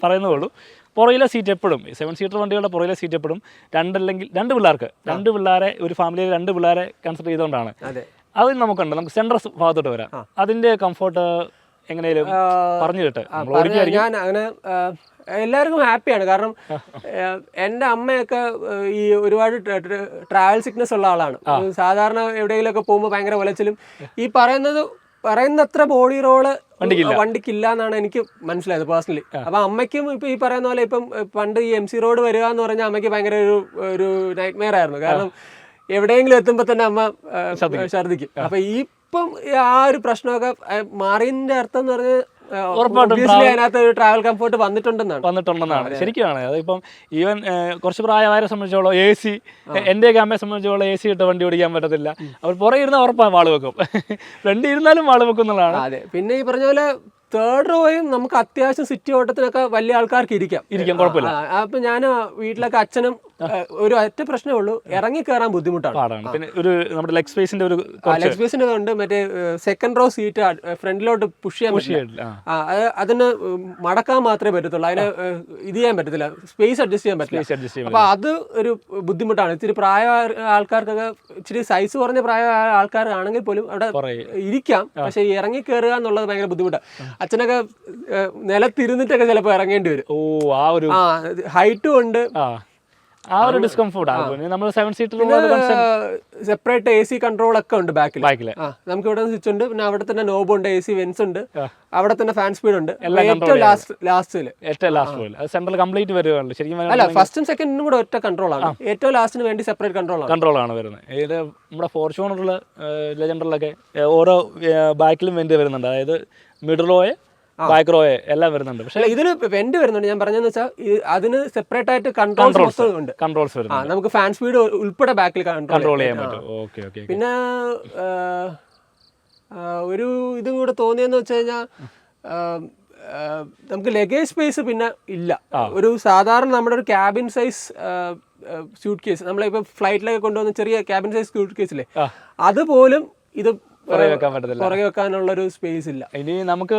പറയുന്നതേ ഉള്ളൂ. പുറകിലെ സീറ്റ് എപ്പോഴും 7 സീറ്റർ വണ്ടികളുടെ പുറകിലെ സീറ്റ് എപ്പോഴും 2 പിള്ളേർക്ക്, 2 പിള്ളേരെ ഒരു ഫാമിലിയിൽ 2 പിള്ളേരെ കൺസിഡർ ചെയ്തുകൊണ്ടാണ്. അത് നമുക്കുണ്ട്. നമുക്ക് സെൻട്രൽ ഭാഗത്തോട്ട് വരാം. അതിന്റെ കംഫോർട്ട് എങ്ങനെയും പറഞ്ഞു കേട്ടെ. ഞാൻ അങ്ങനെ എല്ലാവർക്കും ഹാപ്പിയാണ്. കാരണം എൻ്റെ അമ്മയൊക്കെ ഈ ഒരുപാട് ട്രാവൽ സിക്നസ് ഉള്ള ആളാണ്. സാധാരണ എവിടെയെങ്കിലുമൊക്കെ പോകുമ്പോൾ ഭയങ്കര ഉലച്ചിലും ഈ പറയുന്നത്ര ബോഡി റോള് വണ്ടിക്കില്ല എന്നാണ് എനിക്ക് മനസ്സിലായത് പേഴ്സണലി. അപ്പൊ അമ്മയ്ക്കും ഇപ്പൊ ഈ പറയുന്ന പോലെ ഇപ്പം പണ്ട് ഈ MC റോഡ് വരിക എന്ന് പറഞ്ഞാൽ അമ്മയ്ക്ക് ഭയങ്കര ഒരു നൈറ്റ് മെയർ ആയിരുന്നു. കാരണം എവിടെയെങ്കിലും എത്തുമ്പോ തന്നെ അമ്മ ഛർദിക്കും. അപ്പൊ ഇപ്പം ആ ഒരു പ്രശ്നമൊക്കെ മാറിയതിന്റെ അർത്ഥം എന്ന് പറഞ്ഞാൽ അതിനകത്ത് ഒരു ട്രാവൽ കംഫോർട്ട് വന്നിട്ടുണ്ടെന്നാണ്. ശരിക്കുമാണ്. അതിപ്പം ഈവൻ കുറച്ച് പ്രായമായവരെ സംബന്ധിച്ചോളം AC, എന്റെയൊക്കെ അമ്മയെ സംബന്ധിച്ചോളം AC ഇട്ട് വണ്ടി ഓടിക്കാൻ പറ്റത്തില്ല. അവർ പുറകെ ഇരുന്ന ഉറപ്പാണ് വാള് വെക്കും, ഫ്രണ്ട് ഇരുന്നാലും വാള് വെക്കും എന്നുള്ളതാണ്. അതെ. പിന്നെ ഈ പറഞ്ഞ പോലെ തേർഡ് റോയും നമുക്ക് അത്യാവശ്യം സിറ്റി ഓട്ടത്തിനൊക്കെ വലിയ ആൾക്കാർക്ക് ഇരിക്കാം, കുഴപ്പമില്ല. അപ്പൊ ഞാൻ വീട്ടിലൊക്കെ അച്ഛനും ഒരു ഒറ്റ പ്രശ്നമേ ഉള്ളൂ, ഇറങ്ങി കയറാൻ ബുദ്ധിമുട്ടാണ്. പിന്നെ ഒരു നമ്മുടെ ലെഗ് സ്പേസിന്റെ ഉണ്ട്. മറ്റേ സെക്കൻഡ് റോ സീറ്റ് ഫ്രണ്ടിലോട്ട് പുഷ് ചെയ്യാൻ പറ്റില്ല, അതിന് മടക്കാൻ മാത്രമേ പറ്റത്തുള്ളൂ, അതിന് ഇത് ചെയ്യാൻ പറ്റത്തില്ല, സ്പേസ് അഡ്ജസ്റ്റ് ചെയ്യാൻ പറ്റില്ല. അപ്പൊ അത് ഒരു ബുദ്ധിമുട്ടാണ്. ഇച്ചിരി പ്രായ ആൾക്കാർക്കൊക്കെ, ഇച്ചിരി സൈസ് കുറഞ്ഞ പ്രായ ആൾക്കാരാണെങ്കിൽ പോലും അവിടെ ഇരിക്കാം, പക്ഷെ ഇറങ്ങി കയറുക എന്നുള്ളത് ഭയങ്കര ബുദ്ധിമുട്ടാണ്. അച്ഛനൊക്കെ നിലത്തിരുന്നിട്ടൊക്കെ ചിലപ്പോൾ ഇറങ്ങേണ്ടി വരും. ഹൈറ്റും ഉണ്ട്, ആ ഒരു ഡിസ്കംഫോർട്ട്. നമ്മൾ 7 സീറ്റർ സെപ്പറേറ്റ് AC കൺട്രോൾ ഒക്കെ ഉണ്ട് ബാക്കിൽ. നമുക്ക് ഇവിടെ സ്വിച്ച് ഉണ്ട്, പിന്നെ അവിടെ തന്നെ നോബ് ഉണ്ട്, AC വെൻസ് ഉണ്ട്, അവിടെ തന്നെ ഫാൻ സ്പീഡ് ഉണ്ട്. ഏറ്റവും ലാസ്റ്റിൽ സെൻട്രൽ കംപ്ലീറ്റ് വരുവാണ് ശരിക്കും. അല്ല, ഫസ്റ്റും സെക്കൻഡിനും കൂടെ ഒറ്റ കൺട്രോൾ ആണ്, ഏറ്റവും ലാസ്റ്റിന് വേണ്ടി സെപ്പറേറ്റ് കൺട്രോൾ ആണ് വരുന്നത്. ഇത് നമ്മുടെ ഫോർച്യൂണറിൽ ലെജൻഡറിലൊക്കെ ഓരോ ബാക്കിലും വെന്റ് വരുന്നുണ്ട്. അതായത് മിഡിൽ റോയെ, ബാക്ക് റോയെ എല്ലാം വരുന്നുണ്ട്. പക്ഷേ ഇതിന് വെന്റ് വരുന്നുണ്ട്. ഞാൻ പറഞ്ഞതെന്ന് വെച്ചാൽ അതിന് സെപ്പറേറ്റ് ആയിട്ട് കൺട്രോൾസ് വരുന്നുണ്ട്. നമുക്ക് ഫാൻ സ്പീഡ് ഉൾപ്പെടെ ബാക്കിൽ കൺട്രോൾ ചെയ്യാൻ പറ്റും. പിന്നെ ഒരു ഇതും കൂടെ തോന്നിയെന്ന് വെച്ച് കഴിഞ്ഞാൽ നമുക്ക് ലഗേജ് സ്പേസ് പിന്നെ ഇല്ല. ഒരു സാധാരണ നമ്മുടെ ഒരു ക്യാബിൻ സൈസ് സ്യൂട്ട് കേസ്, നമ്മളിപ്പോൾ ഫ്ലൈറ്റിലൊക്കെ കൊണ്ടുവന്ന ചെറിയ ക്യാബിൻ സൈസ് സ്യൂട്ട് കേസില്ലേ, അതുപോലും ഇത് പുറകെ വെക്കാനുള്ള ഒരു സ്പേസ് ഇല്ല. ഇനി നമുക്ക്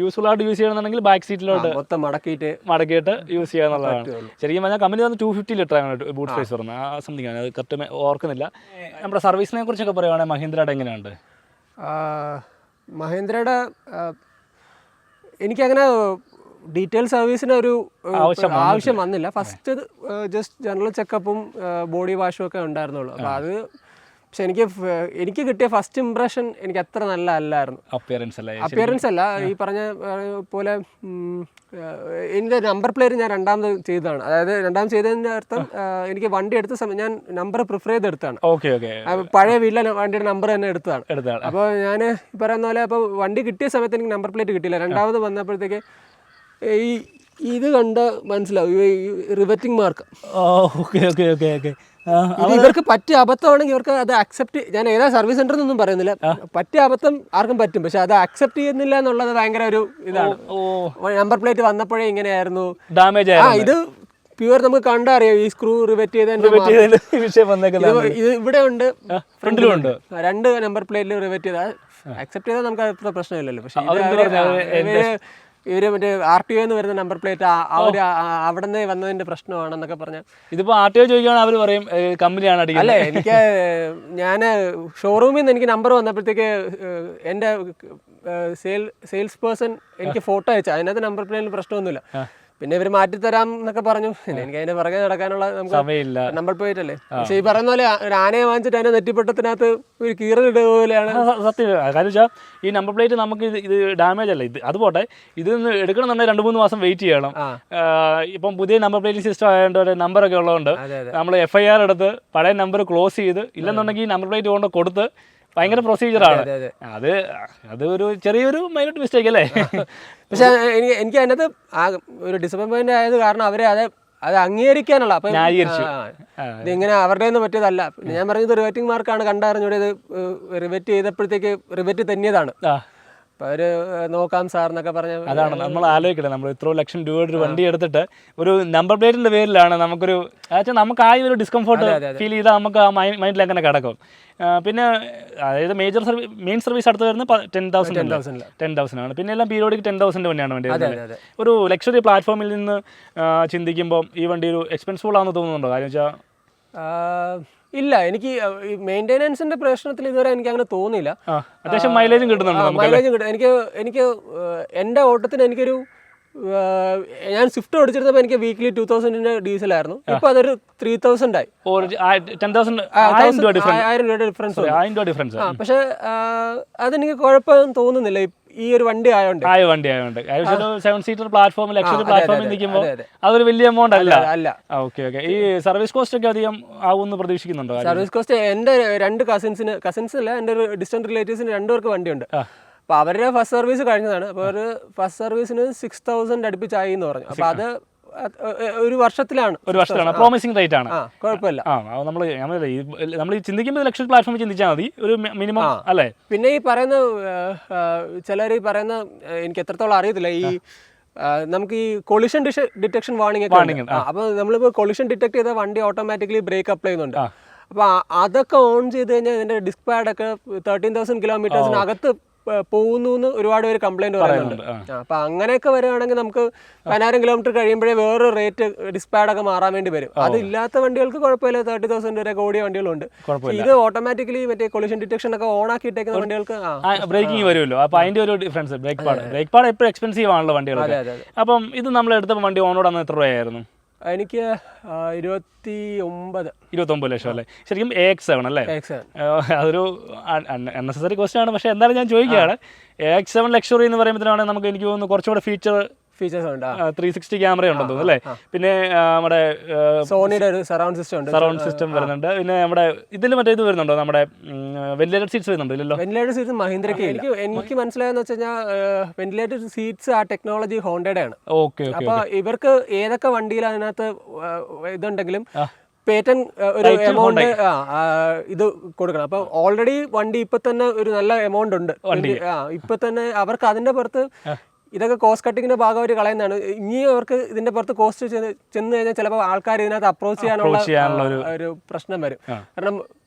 യൂസ്ഫുൾ ആയിട്ട് യൂസ് ചെയ്യണമെന്നുണ്ടെങ്കിൽ ബാക്ക് സീറ്റിലോട്ട് മൊത്തം മടക്കിയിട്ട് യൂസ് ചെയ്യാന്നുള്ളതാണ്. ശരിക്കും പറഞ്ഞാൽ കമ്പനി വന്ന് 250 ലിറ്റർ ആണ് ബൂട്ട് സ്പേസ് പറഞ്ഞത്, ആ സംതിങ് ആണ്, അത് കറക്റ്റ് ഓർക്കുന്നില്ല. നമ്മുടെ സർവീസിനെ കുറിച്ചൊക്കെ പറയുവാണെങ്കിൽ മഹീന്ദ്രയുടെ എങ്ങനെയുണ്ട്? മഹീന്ദ്രയുടെ എനിക്കങ്ങനെ ഡീറ്റെയിൽ സർവീസിന് ഒരു ആവശ്യം വന്നില്ല. ഫസ്റ്റ് ജസ്റ്റ് ജനറൽ ചെക്കപ്പും ബോഡി വാഷും ഒക്കെ ഉണ്ടായിരുന്നുള്ളൂ. അപ്പോൾ അത് പക്ഷെ എനിക്ക് കിട്ടിയ ഫസ്റ്റ് ഇംപ്രഷൻ എനിക്ക് അത്ര നല്ല അല്ലായിരുന്നു. അപ്പിയറൻസ് അല്ല, ഈ പറഞ്ഞ പോലെ എൻ്റെ നമ്പർ പ്ലേറ്റ് ഞാൻ രണ്ടാമത് ചെയ്തതാണ്. അതായത് രണ്ടാമത് ചെയ്തതിൻ്റെ അർത്ഥം എനിക്ക് വണ്ടി എടുത്ത സമയം ഞാൻ നമ്പർ പ്രിഫർ ചെയ്തെടുത്താണ്. പഴയ വീട്ടിലെ വണ്ടിയുടെ നമ്പർ തന്നെ എടുത്തതാണ്. അപ്പോൾ ഞാൻ ഈ പറയുന്ന പോലെ അപ്പോൾ വണ്ടി കിട്ടിയ സമയത്ത് എനിക്ക് നമ്പർ പ്ലേറ്റ് കിട്ടിയില്ല. രണ്ടാമത് വന്നപ്പോഴത്തേക്ക് ഈ ഇത് കണ്ട മനസ്സിലാവും റിവറ്റിംഗ് മാർക്ക്. ഇവർക്ക് പറ്റിയ അബദ്ധമാണെങ്കിൽ ഇവർക്ക് അത് അക്സെപ്റ്റ്, ഞാൻ ഏതാ സർവീസ് സെന്റർ എന്നൊന്നും പറയുന്നില്ല, പറ്റിയ അബദ്ധം ആർക്കും പറ്റും, പക്ഷെ അത് അക്സെപ്റ്റ് ചെയ്യുന്നില്ല എന്നുള്ളത് ഭയങ്കര ഒരു ഇതാണ്. നമ്പർ പ്ലേറ്റ് വന്നപ്പോഴേ ഇങ്ങനെയായിരുന്നു, ഡാമേജ്. ഇത് പ്യുവർ നമുക്ക് കണ്ടറിയാം, ഈ സ്ക്രൂ റിവെറ്റ് ചെയ്ത ഇത് ഇവിടെ ഉണ്ട്, ഫ്രണ്ടിലും ഉണ്ട്. 2 നമ്പർ പ്ലേറ്റിൽ റിവെറ്റ് ചെയ്താൽ അക്സെപ്റ്റ് ചെയ്താൽ നമുക്ക് അത്ര പ്രശ്നമില്ലല്ലോ. പക്ഷെ ഇവര് മറ്റേ RTO എന്ന് വരുന്ന നമ്പർ പ്ലേറ്റ് അവിടെ നിന്ന് വന്നതിന്റെ പ്രശ്നമാണെന്നൊക്കെ പറഞ്ഞാൽ, ഇതിപ്പോ RTO ചോദിക്കുകയാണെങ്കിൽ അവർ പറയും കമ്പനിയാണ് അടിക്കുന്നത്. അല്ലേ, ഞാൻ ഷോറൂമിൽ നിന്ന് എനിക്ക് നമ്പർ വന്നപ്പോഴത്തേക്ക് എൻ്റെ സെയിൽസ് പേഴ്സൺ എനിക്ക് ഫോട്ടോ അയച്ചു, അതിനകത്ത് നമ്പർ പ്ലേറ്റിൽ പ്രശ്നമൊന്നുമില്ല. പിന്നെ ഇവർ മാറ്റിത്തരാം എന്നൊക്കെ പറഞ്ഞു. പിന്നെ അതിന്റെ പുറകെ നടക്കാനുള്ള സമയമില്ല, നമ്പർ പ്ലേറ്റ് അല്ലേ. പക്ഷെ ഈ പറയുന്ന പോലെ ഒരു ആനയെ വാങ്ങിച്ചിട്ട് അതിന്റെ നെറ്റിപ്പട്ടത്തിനകത്ത് ഒരു കീറലിടുക പോലെയാണ് സത്യം. കാരണം വെച്ചാൽ ഈ നമ്പർ പ്ലേറ്റ് നമുക്ക് ഇത് ഡാമേജ് അല്ല, ഇത് അത് പോട്ടെ, ഇത് എടുക്കണമെന്നുണ്ടെങ്കിൽ 2-3 മാസം വെയിറ്റ് ചെയ്യണം. ഇപ്പം പുതിയ നമ്പർ പ്ലേറ്റ് സിസ്റ്റം ആയതുകൊണ്ട് നമ്പറൊക്കെ ഉള്ളതുകൊണ്ട് നമ്മൾ FIR എടുത്ത് പഴയ നമ്പർ ക്ലോസ് ചെയ്ത്, ഇല്ലെന്നുണ്ടെങ്കിൽ ഈ നമ്പർ പ്ലേറ്റ് കൊണ്ട് കൊടുത്ത് ഭയങ്കര പ്രൊസീജിയറാണ്. അത് ഒരു ചെറിയൊരു മൈനോട്ട് മിസ്റ്റേക്ക് അല്ലേ. പക്ഷെ എനിക്ക് അതിനകത്ത് ഒരു ഡിസപ്പോയിൻമെന്റ് ആയത് കാരണം അവരെ അത് അംഗീകരിക്കാനുള്ള, അപ്പൊ ഇതിങ്ങനെ അവരുടെ ഒന്നും പറ്റിയതല്ല. ഞാൻ പറഞ്ഞത് റിവെറ്റിംഗ് മാർക്കാണ്, കണ്ടറിഞ്ഞൂടെ ഇത് റിവെറ്റ് ചെയ്തപ്പോഴത്തേക്ക് റിവെറ്റ് തന്നെയതാണ്. അപ്പൊ അവര് നോക്കാം സാർ എന്നൊക്കെ പറഞ്ഞ, അതാണ് നമ്മൾ ആലോചിക്കട്ടെ, നമ്മൾ ഇത്ര ലക്ഷം രൂപയുടെ ഒരു വണ്ടി എടുത്തിട്ട് ഒരു നമ്പർ പ്ലേറ്റിന്റെ പേരിലാണ് നമുക്കൊരു നമുക്ക് ആ ഒരു ഡിസ്കംഫോർട്ട് ഫീൽ ചെയ്താൽ നമുക്ക് ആ മൈൻഡിൽ അങ്ങനെ കിടക്കും. പിന്നെ അതായത് മെയിൻ സർവീസ് അടുത്ത് വരുന്നത് 10,000 ആണ്. പിന്നെ എല്ലാം പീരിയോഡിക് 10,000 തന്നെയാണ് വണ്ടി. ഒരു ലക്ഷറി പ്ലാറ്റ്ഫോമിൽ നിന്ന് ചിന്തിക്കുമ്പോൾ ഈ വണ്ടി ഒരു എക്സ്പെൻസിബിൾ ആണെന്ന് തോന്നുന്നുണ്ടോ? കാര്യം വെച്ചാൽ ഇല്ല, എനിക്ക് മെയിൻ്റെനൻസിന്റെ പ്രശ്നത്തിൽ ഇതുവരെ എനിക്ക് അങ്ങനെ തോന്നിയില്ല. അത്യാവശ്യം മൈലേജും കിട്ടുന്നുണ്ട്. മൈലേജും കിട്ടും. എനിക്ക് എൻ്റെ ഓട്ടത്തിന് എനിക്കൊരു ഞാൻ സ്വിഫ്റ്റ് ഓടിച്ചിരുന്നപ്പോൾ എനിക്ക് വീക്ക്ലി 2000 ഡീസലായിരുന്നു. ഇപ്പൊ അതൊരു 3000 ആയി. 1000 രൂപ ഡിഫറൻസ്. പക്ഷെ അതെനിക്ക് കുഴപ്പമൊന്നും തോന്നുന്നില്ല ഈ ഒരു വണ്ടി ആയതുകൊണ്ട്. 7 സീറ്റർ പ്ലാറ്റ്ഫോം, ലക്ഷറി പ്ലാറ്റ്ഫോമിൽ നിൽക്കുമ്പോൾ അതൊരു വലിയ എമൗണ്ട് അല്ല. ഓക്കെ. ഈ സർവീസ് കോസ്റ്റ് ഒക്കെ അധികം ആവുമെന്ന് പ്രതീക്ഷിക്കുന്നുണ്ടോ? സർവീസ് കോസ്റ്റ് എൻ്റെ 2 കസിൻസ് അല്ല, എൻ്റെ ഒരു ഡിസ്റ്റന്റ് റിലേറ്റീവ്സിന് 2 പേർക്ക് വണ്ടിയുണ്ട്. അപ്പോൾ അവരുടെ ഫസ്റ്റ് സർവീസ് കഴിഞ്ഞതാണ്. അപ്പോൾ അവർ ഫസ്റ്റ് സർവീസിന് 6000 അടുപ്പിച്ചായി എന്ന് പറഞ്ഞു. അപ്പോൾ അത് ഒരു വർഷത്തിലാണ് പ്രോമിസിംഗ് റേറ്റ് ആണ്, കുഴപ്പമില്ല. നമ്മൾ ചിന്തിക്കുമ്പോൾ ലക്ഷറി പ്ലാറ്റ്ഫോമിൽ ചിന്തിച്ചാൽ മതി, ഒരു മിനിമം അല്ലേ. പിന്നെ ഈ പറയുന്ന ചിലർ ഈ പറയുന്ന എനിക്ക് എത്രത്തോളം അറിയത്തില്ല, ഈ നമുക്ക് ഈ കൊളിഷൻ ഡിറ്റക്ഷൻ വാർണിംഗ് ഒക്കെ. അപ്പോൾ നമ്മളിപ്പോൾ കൊളിഷൻ ഡിറ്റക്ട് ചെയ്താൽ വണ്ടി ഓട്ടോമാറ്റിക്കലി ബ്രേക്ക് അപ്ലൈ ചെയ്യുന്നുണ്ട്. അപ്പോൾ അതൊക്കെ ഓൺ ചെയ്ത് കഴിഞ്ഞാൽ ഇതിന്റെ ഡിസ്ക് പാഡൊക്കെ 13,000 കിലോമീറ്റേഴ്സിനകത്ത് പോകുന്നു എന്ന് ഒരുപാട് പേര് കംപ്ലൈന്റ് പറയുന്നുണ്ട്. അപ്പൊ അങ്ങനെയൊക്കെ വരികയാണെങ്കിൽ നമുക്ക് 10,000 കിലോമീറ്റർ കഴിയുമ്പോഴേ വേറൊരു റേറ്റ് ഡിസ്പാഡൊക്കെ മാറാൻ വേണ്ടി വരും. അതില്ലാത്ത വണ്ടികൾക്ക് കുഴപ്പമില്ല, 30,000 വരെ ഓടിയ വണ്ടികളുണ്ട്. ഇത് ഓട്ടോമാറ്റിക്കലി മറ്റേ കൊളിഷൻ ഡിറ്റക്ഷൻ ഒക്കെ ഓൺ ആക്കിയിട്ടേക്കുന്ന വണ്ടികൾക്ക് ബ്രേക്കിംഗ് വരുമല്ലോ. അപ്പൊ അതിന്റെ ഒരു ഡിഫറൻസ്, ബ്രേക്ക് പാഡ് എപ്പോഴും എക്സ്പെൻസീവ് ആണല്ലോ വണ്ടികൾ. അപ്പം ഇത് നമ്മൾ എടുത്തപ്പോൾ വണ്ടി ഓണോട് അന്ന് എത്ര രൂപയായിരുന്നു? എനിക്ക് 29 ലക്ഷം അല്ലേ. ശരിക്കും AX7 അല്ലേ? അതൊരു അൺനെസസറി ക്വസ്റ്റ്യൻ ആണ്, പക്ഷെ എന്തായാലും ഞാൻ ചോദിക്കുകയാണ്. AX7 ലക്ഷറി എന്ന് പറയുമ്പോഴാണ് നമുക്ക് എനിക്ക് തോന്നുന്നു കുറച്ചുകൂടെ ഫീച്ചേഴ്സ് ഉണ്ട്. 360 ക്യാമറ ഉണ്ടെന്ന് തോന്നുന്നു അല്ലേ. പിന്നെ നമ്മുടെ സോണിയുടെ ഒരു സറൗണ്ട് സിസ്റ്റം വരുന്നുണ്ട്. പിന്നെ നമ്മുടെ ഇതിൽ മറ്റേ ഇത് വരുന്നുണ്ടോ, നമ്മുടെ വെന്റിലേറ്റഡ് സീറ്റ്സ് വരുന്നുണ്ടോ? ഇല്ലല്ലോ, വെന്റിലേറ്റഡ് സീറ്റ്സ് മഹീന്ദ്രയ്ക്ക്. എനിക്ക് മനസ്സിലായെന്ന് വെച്ച് കഴിഞ്ഞാൽ വെന്റിലേറ്റഡ് സീറ്റ്സ് ആ ടെക്നോളജി ഹോണ്ടയുടെ ആണ്. അപ്പൊ ഇവർക്ക് ഏതൊക്കെ വണ്ടിയിൽ അതിനകത്ത് ഇതുണ്ടെങ്കിലും പേറ്റന്റ് ഒരു എമൗണ്ട് ഇത് കൊടുക്കണം. അപ്പൊ ഓൾറെഡി വണ്ടി ഇപ്പൊ തന്നെ ഒരു നല്ല എമൗണ്ട് ഉണ്ട്. ഇപ്പൊ തന്നെ അവർക്ക് അതിന്റെ പുറത്ത് ഇതൊക്കെ കോസ്റ്റ് കട്ടിങ്ങിന്റെ ഭാഗമായിട്ട് കളയുന്നതാണ്. ഇനി അവർക്ക് ഇതിന്റെ പുറത്ത് കോസ്റ്റ് ചെന്ന് കഴിഞ്ഞാൽ ചിലപ്പോൾ ആൾക്കാർ ഇതിനകത്ത് അപ്രോച്ച് ചെയ്യാനുള്ള ഒരു പ്രശ്നം വരും. കാരണം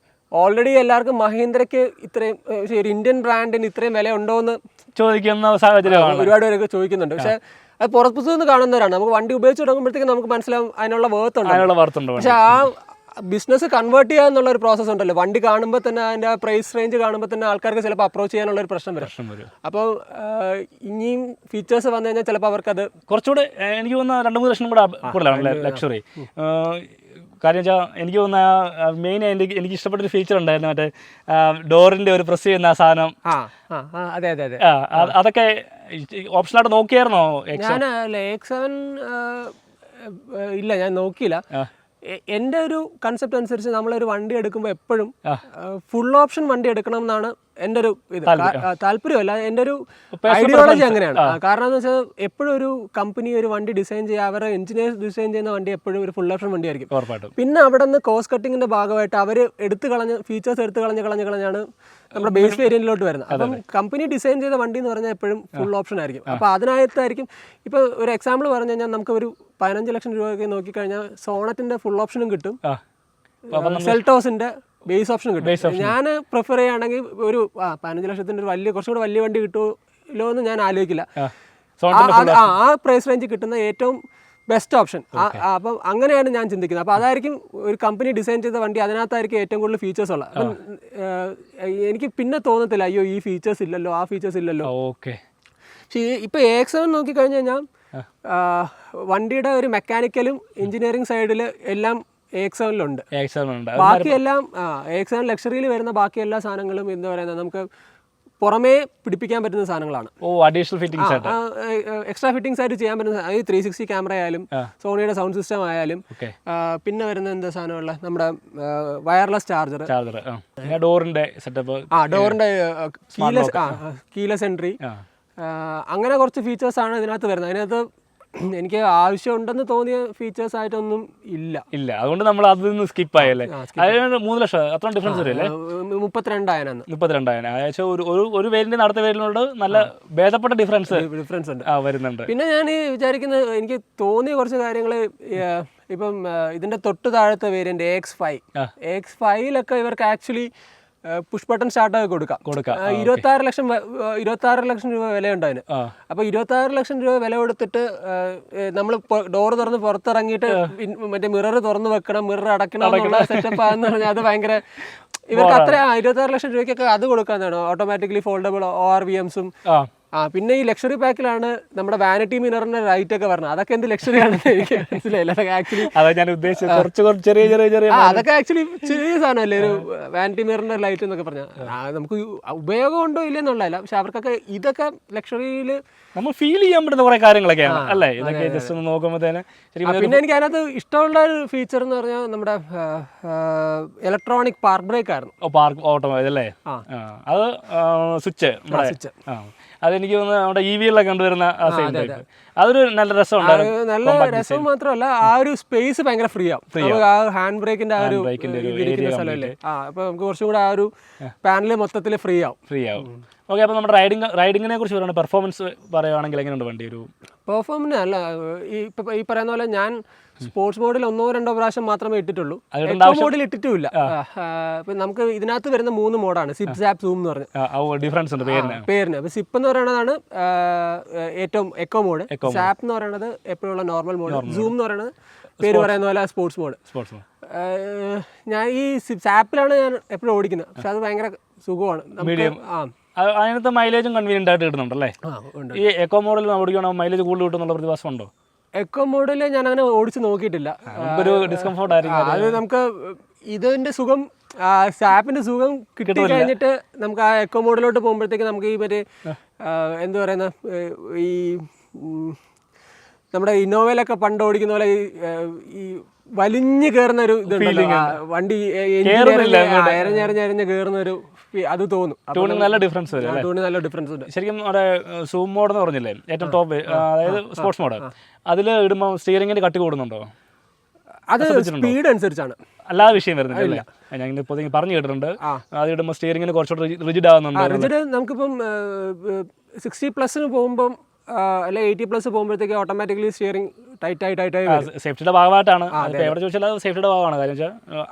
ഓൾറെഡി എല്ലാവർക്കും മഹീന്ദ്രയ്ക്ക് ഇത്രയും ഒരു ഇന്ത്യൻ ബ്രാൻഡിന് ഇത്രയും വില ഉണ്ടോ എന്ന് ചോദിക്കുന്ന സാഹചര്യം ഒരുപാട് പേരൊക്കെ ചോദിക്കുന്നുണ്ട്. പക്ഷെ അത് പുറത്തുനിന്ന് കാണുന്നവരാണ്. നമുക്ക് വണ്ടി ഉപയോഗിച്ച് തുടങ്ങുമ്പോഴത്തേക്കും നമുക്ക് മനസ്സിലാവും അതിനുള്ള വർത്ത് ഉണ്ട്. പക്ഷെ ബിസിനസ് കൺവേർട്ട് ചെയ്യുക എന്നുള്ള ഒരു പ്രോസസ്സ് ഉണ്ടല്ലോ. വണ്ടി കാണുമ്പോൾ തന്നെ അതിൻ്റെ ആ പ്രൈസ് റേഞ്ച് കാണുമ്പോൾ തന്നെ ആൾക്കാർക്ക് ചിലപ്പോൾ അപ്രോച്ച് ചെയ്യാനുള്ള ഒരു പ്രശ്നം വരും. അപ്പോൾ ഇനിയും ഫീച്ചേഴ്സ് വന്നു കഴിഞ്ഞാൽ ചിലപ്പോൾ അവർക്കത് കുറച്ചുകൂടെ എനിക്ക് തോന്നുന്ന 2-3 ലക്ഷം കൂടെ കൂടുതലാണ് ലക്ഷറി. കാര്യം വെച്ചാൽ എനിക്ക് തോന്നുന്ന മെയിൻ എനിക്ക് ഇഷ്ടപ്പെട്ടൊരു ഫീച്ചർ ഉണ്ടായിരുന്നു, മറ്റേ ഡോറിൻ്റെ ഒരു പ്രസ് ചെയ്യുന്ന ആ സാധനം. അതെ അതെ അതെ അതൊക്കെ ഓപ്ഷനായിട്ട് നോക്കിയായിരുന്നോ? ഞാൻ X7 ഇല്ല, ഞാൻ നോക്കിയില്ല. എൻ്റെ ഒരു കൺസെപ്റ്റ് അനുസരിച്ച് നമ്മളൊരു വണ്ടി എടുക്കുമ്പോൾ എപ്പോഴും ഫുൾ ഓപ്ഷൻ വണ്ടി എടുക്കണം എന്നാണ് എൻ്റെ ഒരു ഇത്. താല്പര്യമല്ല, എൻ്റെ ഒരു ഐഡിയോളജി അങ്ങനെയാണ്. കാരണം എന്ന് വെച്ചാൽ എപ്പോഴും ഒരു കമ്പനി ഒരു വണ്ടി ഡിസൈൻ ചെയ്യുക, അവരുടെ എഞ്ചിനീയേഴ്സ് ഡിസൈൻ ചെയ്യുന്ന വണ്ടി എപ്പോഴും ഒരു ഫുൾ ഓപ്ഷൻ വണ്ടി ആയിരിക്കും. പിന്നെ അവിടെ നിന്ന് കോസ്റ്റ് കട്ടിങ്ങിന്റെ ഭാഗമായിട്ട് അവർ ഫീച്ചേഴ്സ് എടുത്ത് കളഞ്ഞാണ് നമ്മുടെ ബേസ് വേരിയന്റിലോട്ട് വരുന്നത്. അപ്പം കമ്പനി ഡിസൈൻ ചെയ്ത വണ്ടി എന്ന് പറഞ്ഞാൽ എപ്പോഴും ഫുൾ ഓപ്ഷൻ ആയിരിക്കും. അപ്പോൾ അതിനകത്തായിരിക്കും ഇപ്പോൾ ഒരു എക്സാമ്പിൾ പറഞ്ഞു കഴിഞ്ഞാൽ നമുക്ക് ഒരു 15 ലക്ഷം രൂപയൊക്കെ നോക്കിക്കഴിഞ്ഞാൽ സോണറ്റിന്റെ ഫുൾ ഓപ്ഷനും കിട്ടും, സെൽട്ടോസിന്റെ ബേസ് ഓപ്ഷൻ കിട്ടും. ഞാൻ പ്രിഫർ ചെയ്യുകയാണെങ്കിൽ ഒരു 15 ലക്ഷത്തിന്റെ ഒരു കുറച്ചുകൂടെ വലിയ വണ്ടി കിട്ടുമല്ലോ എന്ന് ഞാൻ ആലോചിക്കില്ല. ആ പ്രൈസ് റേഞ്ചിൽ കിട്ടുന്ന ഏറ്റവും ബെസ്റ്റ് ഓപ്ഷൻ. അപ്പം അങ്ങനെയാണ് ഞാൻ ചിന്തിക്കുന്നത്. അപ്പോൾ അതായിരിക്കും ഒരു കമ്പനി ഡിസൈൻ ചെയ്ത വണ്ടി, അതിനകത്തായിരിക്കും ഏറ്റവും കൂടുതൽ ഫീച്ചേഴ്സ് ഉള്ളത്. അപ്പം എനിക്ക് പിന്നെ തോന്നത്തില്ല അയ്യോ ഈ ഫീച്ചേഴ്സ് ഇല്ലല്ലോ, ആ ഫീച്ചേഴ്സ് ഇല്ലല്ലോ. ഓക്കെ. പക്ഷേ ഇപ്പോൾ X7 നോക്കിക്കഴിഞ്ഞ് കഴിഞ്ഞാൽ വണ്ടിയുടെ ഒരു മെക്കാനിക്കലും എഞ്ചിനീയറിംഗ് സൈഡിൽ എല്ലാം X7-ലുണ്ട്. ബാക്കിയെല്ലാം X7 ലക്ഷറിയിൽ വരുന്ന ബാക്കി എല്ലാ സാധനങ്ങളും എന്താ പറയുന്നത് നമുക്ക് പുറമേ പിടിപ്പിക്കാൻ പറ്റുന്ന സാധനങ്ങളാണ്. എക്സ്ട്രാ ഫിറ്റിംഗ്സ് ആയിട്ട് ചെയ്യാൻ പറ്റുന്ന 360 ക്യാമറ ആയാലും സോണിയുടെ സൗണ്ട് സിസ്റ്റം ആയാലും പിന്നെ വരുന്ന എന്താ സാധനമുള്ള നമ്മുടെ വയർലെസ് ചാർജർ, ഡോറിന്റെ സെറ്റപ്പ്, ഡോറിന്റെ കീലെസ് എൻട്രി, അങ്ങനെ കുറച്ച് ഫീച്ചേഴ്സാണ് ഇതിനകത്ത് വരുന്നത്. അതിനകത്ത് എനിക്ക് ആവശ്യമുണ്ടെന്ന് തോന്നിയ ഫീച്ചേഴ്സ് ആയിട്ടൊന്നും ഇല്ല. അതുകൊണ്ട് നമ്മൾ അതിൽ നിന്ന് സ്കിപ്പ് ആയല്ലേ. 3 ലക്ഷം അത്ര ഡിഫറൻസ് വരില്ലേ? 32,000 ഒരു വേരിയന്റ് അടുത്ത വേരിയന്റിനോട് നല്ല ഭേദപ്പെട്ട ഡിഫറൻസ് ഉണ്ട് വരുന്നുണ്ട്. പിന്നെ ഞാൻ വിചാരിക്കുന്നത്, എനിക്ക് തോന്നിയ കുറച്ച് കാര്യങ്ങൾ, ഇപ്പം ഇതിന്റെ തൊട്ട് താഴത്തെ വേരിയന്റ് X5-ലൊക്കെ ഇവർക്ക് ആക്ച്വലി പുഷ് ബട്ടൺ സ്റ്റാർട്ടാക്കി കൊടുക്കാം. 26 ലക്ഷം രൂപ വിലയുണ്ട് അതിന്. അപ്പോൾ 26 ലക്ഷം രൂപ വില കൊടുത്തിട്ട് നമ്മൾ ഡോർ തുറന്ന് പുറത്തിറങ്ങിയിട്ട് മറ്റേ മിറർ തുറന്ന് വെക്കണം, മിറർ അടയ്ക്കണം എന്നുള്ള സെറ്റപ്പ് ആണെന്ന് പറഞ്ഞാൽ അത് ഭയങ്കര ഇവർക്ക് അത്ര 26 ലക്ഷം രൂപയ്ക്കൊക്കെ അത് കൊടുക്കാന്നാണ്. ഓട്ടോമാറ്റിക്കലി ഫോൾഡബിൾ ORVMs-ഉം പിന്നെ ഈ ലക്ഷറി പാക്കിലാണ് നമ്മുടെ വാനിറ്റി മിററിന്റെ ലൈറ്റ് ഒക്കെ പറഞ്ഞത്. അതൊക്കെ എന്ത് ലക്ഷറിയാണെന്ന് എനിക്ക് മനസ്സിലായില്ല. ആക്ച്വലി അതൊക്കെ ആക്ച്വലി ചെറിയ സാധനമല്ലേ ഒരു വാനിറ്റി മിററിന്റെ ലൈറ്റ് എന്നൊക്കെ പറഞ്ഞാൽ. നമുക്ക് ഉപയോഗം ഉണ്ടോ ഇല്ലെന്നുള്ളതല്ല, പക്ഷെ അവർക്കൊക്കെ ഇതൊക്കെ ലക്ഷറിയിൽ നമ്മൾ ഫീൽ ചെയ്യാൻ പറ്റുന്ന കുറെ കാര്യങ്ങളൊക്കെയാണ് അല്ലേ ഇതൊക്കെ ജസ്റ്റ് ഒന്ന് നോക്കുമ്പോഴത്തേന്. പിന്നെ എനിക്ക് അതിനകത്ത് ഇഷ്ടമുള്ള ഒരു ഫീച്ചർ എന്ന് പറഞ്ഞാൽ നമ്മുടെ ഇലക്ട്രോണിക് പാർക്ക് ബ്രേക്ക് ആയിരുന്നു. പാർക്ക് ഓട്ടോമാറ്റിക് അല്ലേ? അത് സ്വിച്ച് അതെനിക്ക് തോന്നുന്നു നമ്മുടെ EV-യിലൊക്കെ കണ്ടുവരുന്ന അതൊരു നല്ല രസമുണ്ടായിരുന്നു. നല്ല രസം മാത്രമല്ല ആ ഒരു സ്പേസ് ഭയങ്കര ഫ്രീ ആവും. ആ ഹാൻഡ് ബ്രേക്കിന്റെ ആ ഒരു ഇരിക്കുന്ന സ്ഥലമല്ലേ, അപ്പൊ നമുക്ക് കുറച്ചും കൂടെ ആ ഒരു പാനല് മൊത്തത്തിൽ ഫ്രീ ആവും. ഓക്കെ. അപ്പോൾ നമ്മുടെ റൈഡിങ്ങിനെ കുറിച്ച് പറയുന്നത് പെർഫോമൻസ് പറയുകയാണെങ്കിൽ എങ്ങനെയുണ്ട് വണ്ടി? ഒരു പെർഫോമൻസ് അല്ല, ഈ പറയുന്ന പോലെ ഞാൻ സ്പോർട്സ് മോഡിൽ 1-2 പ്രാവശ്യം മാത്രമേ ഇട്ടിട്ടുള്ളൂ. മോഡിൽ ഇട്ടിട്ടുമില്ല. നമുക്ക് ഇതിനകത്ത് വരുന്ന 3 മോഡാണ്, സിപ്പ്, സാപ്പ്, സൂം എന്ന് പറഞ്ഞ ഡിഫറൻസ് ഉണ്ട് പേരിന്. അപ്പോൾ സിപ്പ് എന്ന് പറയുന്നതാണ് ഏറ്റവും എക്കോ മോഡ്, സാപ്പ് എന്ന് പറയുന്നത് എപ്പോഴുള്ള നോർമൽ മോഡ്, സൂം എന്ന് പറയുന്നത് പേര് പറയുന്ന പോലെ സ്പോർട്സ് മോഡ്. ഞാൻ ഈ സാപ്പിലാണ് ഞാൻ എപ്പോഴും ഓടിക്കുന്നത്, പക്ഷെ അത് ഭയങ്കര സുഖമാണ്. അതിനകത്ത് മൈലേജും കൺവീനിയന്റ് ആയിട്ട് കിട്ടുന്നുണ്ടല്ലേ? ഈ എക്കോ മോഡൽ ഓടിക്കണം മൈലേജ് കൂടുതൽ കിട്ടുന്നുള്ള പ്രതിഭാസം ഉണ്ടോ? എക്കോ മോഡല് ഞാൻ അങ്ങനെ ഓടിച്ച് നോക്കിയിട്ടില്ല. ഒരു ഡിസ്കംഫോർട്ട് ആയിരിക്കും അത്. നമുക്ക് ഇതിന്റെ സുഖം, സാപ്പിന്റെ സുഖം കിട്ടി കഴിഞ്ഞിട്ട് നമുക്ക് ആ എക്കോ മോഡിലോട്ട് പോകുമ്പോഴത്തേക്ക് നമുക്ക് ഈ മറ്റേ എന്താ പറയുന്ന ഈ നമ്മുടെ ഇന്നോവയിലൊക്കെ പണ്ട് ഓടിക്കുന്ന പോലെ ഈ വലിഞ്ഞു കയറുന്ന ഒരു ഇതുണ്ടല്ലോ, വണ്ടി എരഞ്ഞെരഞ്ഞെരഞ്ഞ് കയറുന്ന ഒരു അത് തോന്നും. നല്ല ഡിഫറൻസ് ഉണ്ട് ശരിക്കും. അവിടെ സൂം മോഡ് എന്ന് പറഞ്ഞില്ലേ ഏറ്റവും ടോപ്പ്, അതായത് സ്പോർട്സ് മോഡ്, അതിൽ ഇടുമ്പോൾ സ്റ്റിയറിംഗിന് കട്ടി കൂടുന്നുണ്ടോ? അത് സ്പീഡ് അനുസരിച്ചാണ്, അല്ലാതെ വിഷയം വരുന്നില്ല. ഞാൻ ഇപ്പോൾ പറഞ്ഞു കേട്ടിട്ടുണ്ട് അത് ഇടുമ്പോൾ സ്റ്റിയറിംഗിന് കുറച്ചുകൂടെ റിജിഡ് ആവുന്നുണ്ട്. റിജിഡ് നമുക്കിപ്പം 60+ പോകുമ്പം അല്ലെ 80+ പോകുമ്പോഴത്തേക്ക് ഓട്ടോമാറ്റിക്കലി സ്റ്റിയറിംഗ് ടൈറ്റായി സേഫ്റ്റിയുടെ ഭാഗമായിട്ടാണ് എവിടെ ചോദിച്ചാൽ അത് സേഫ്റ്റിയുടെ ഭാഗമാണ്. കാര്യം വെച്ചാൽ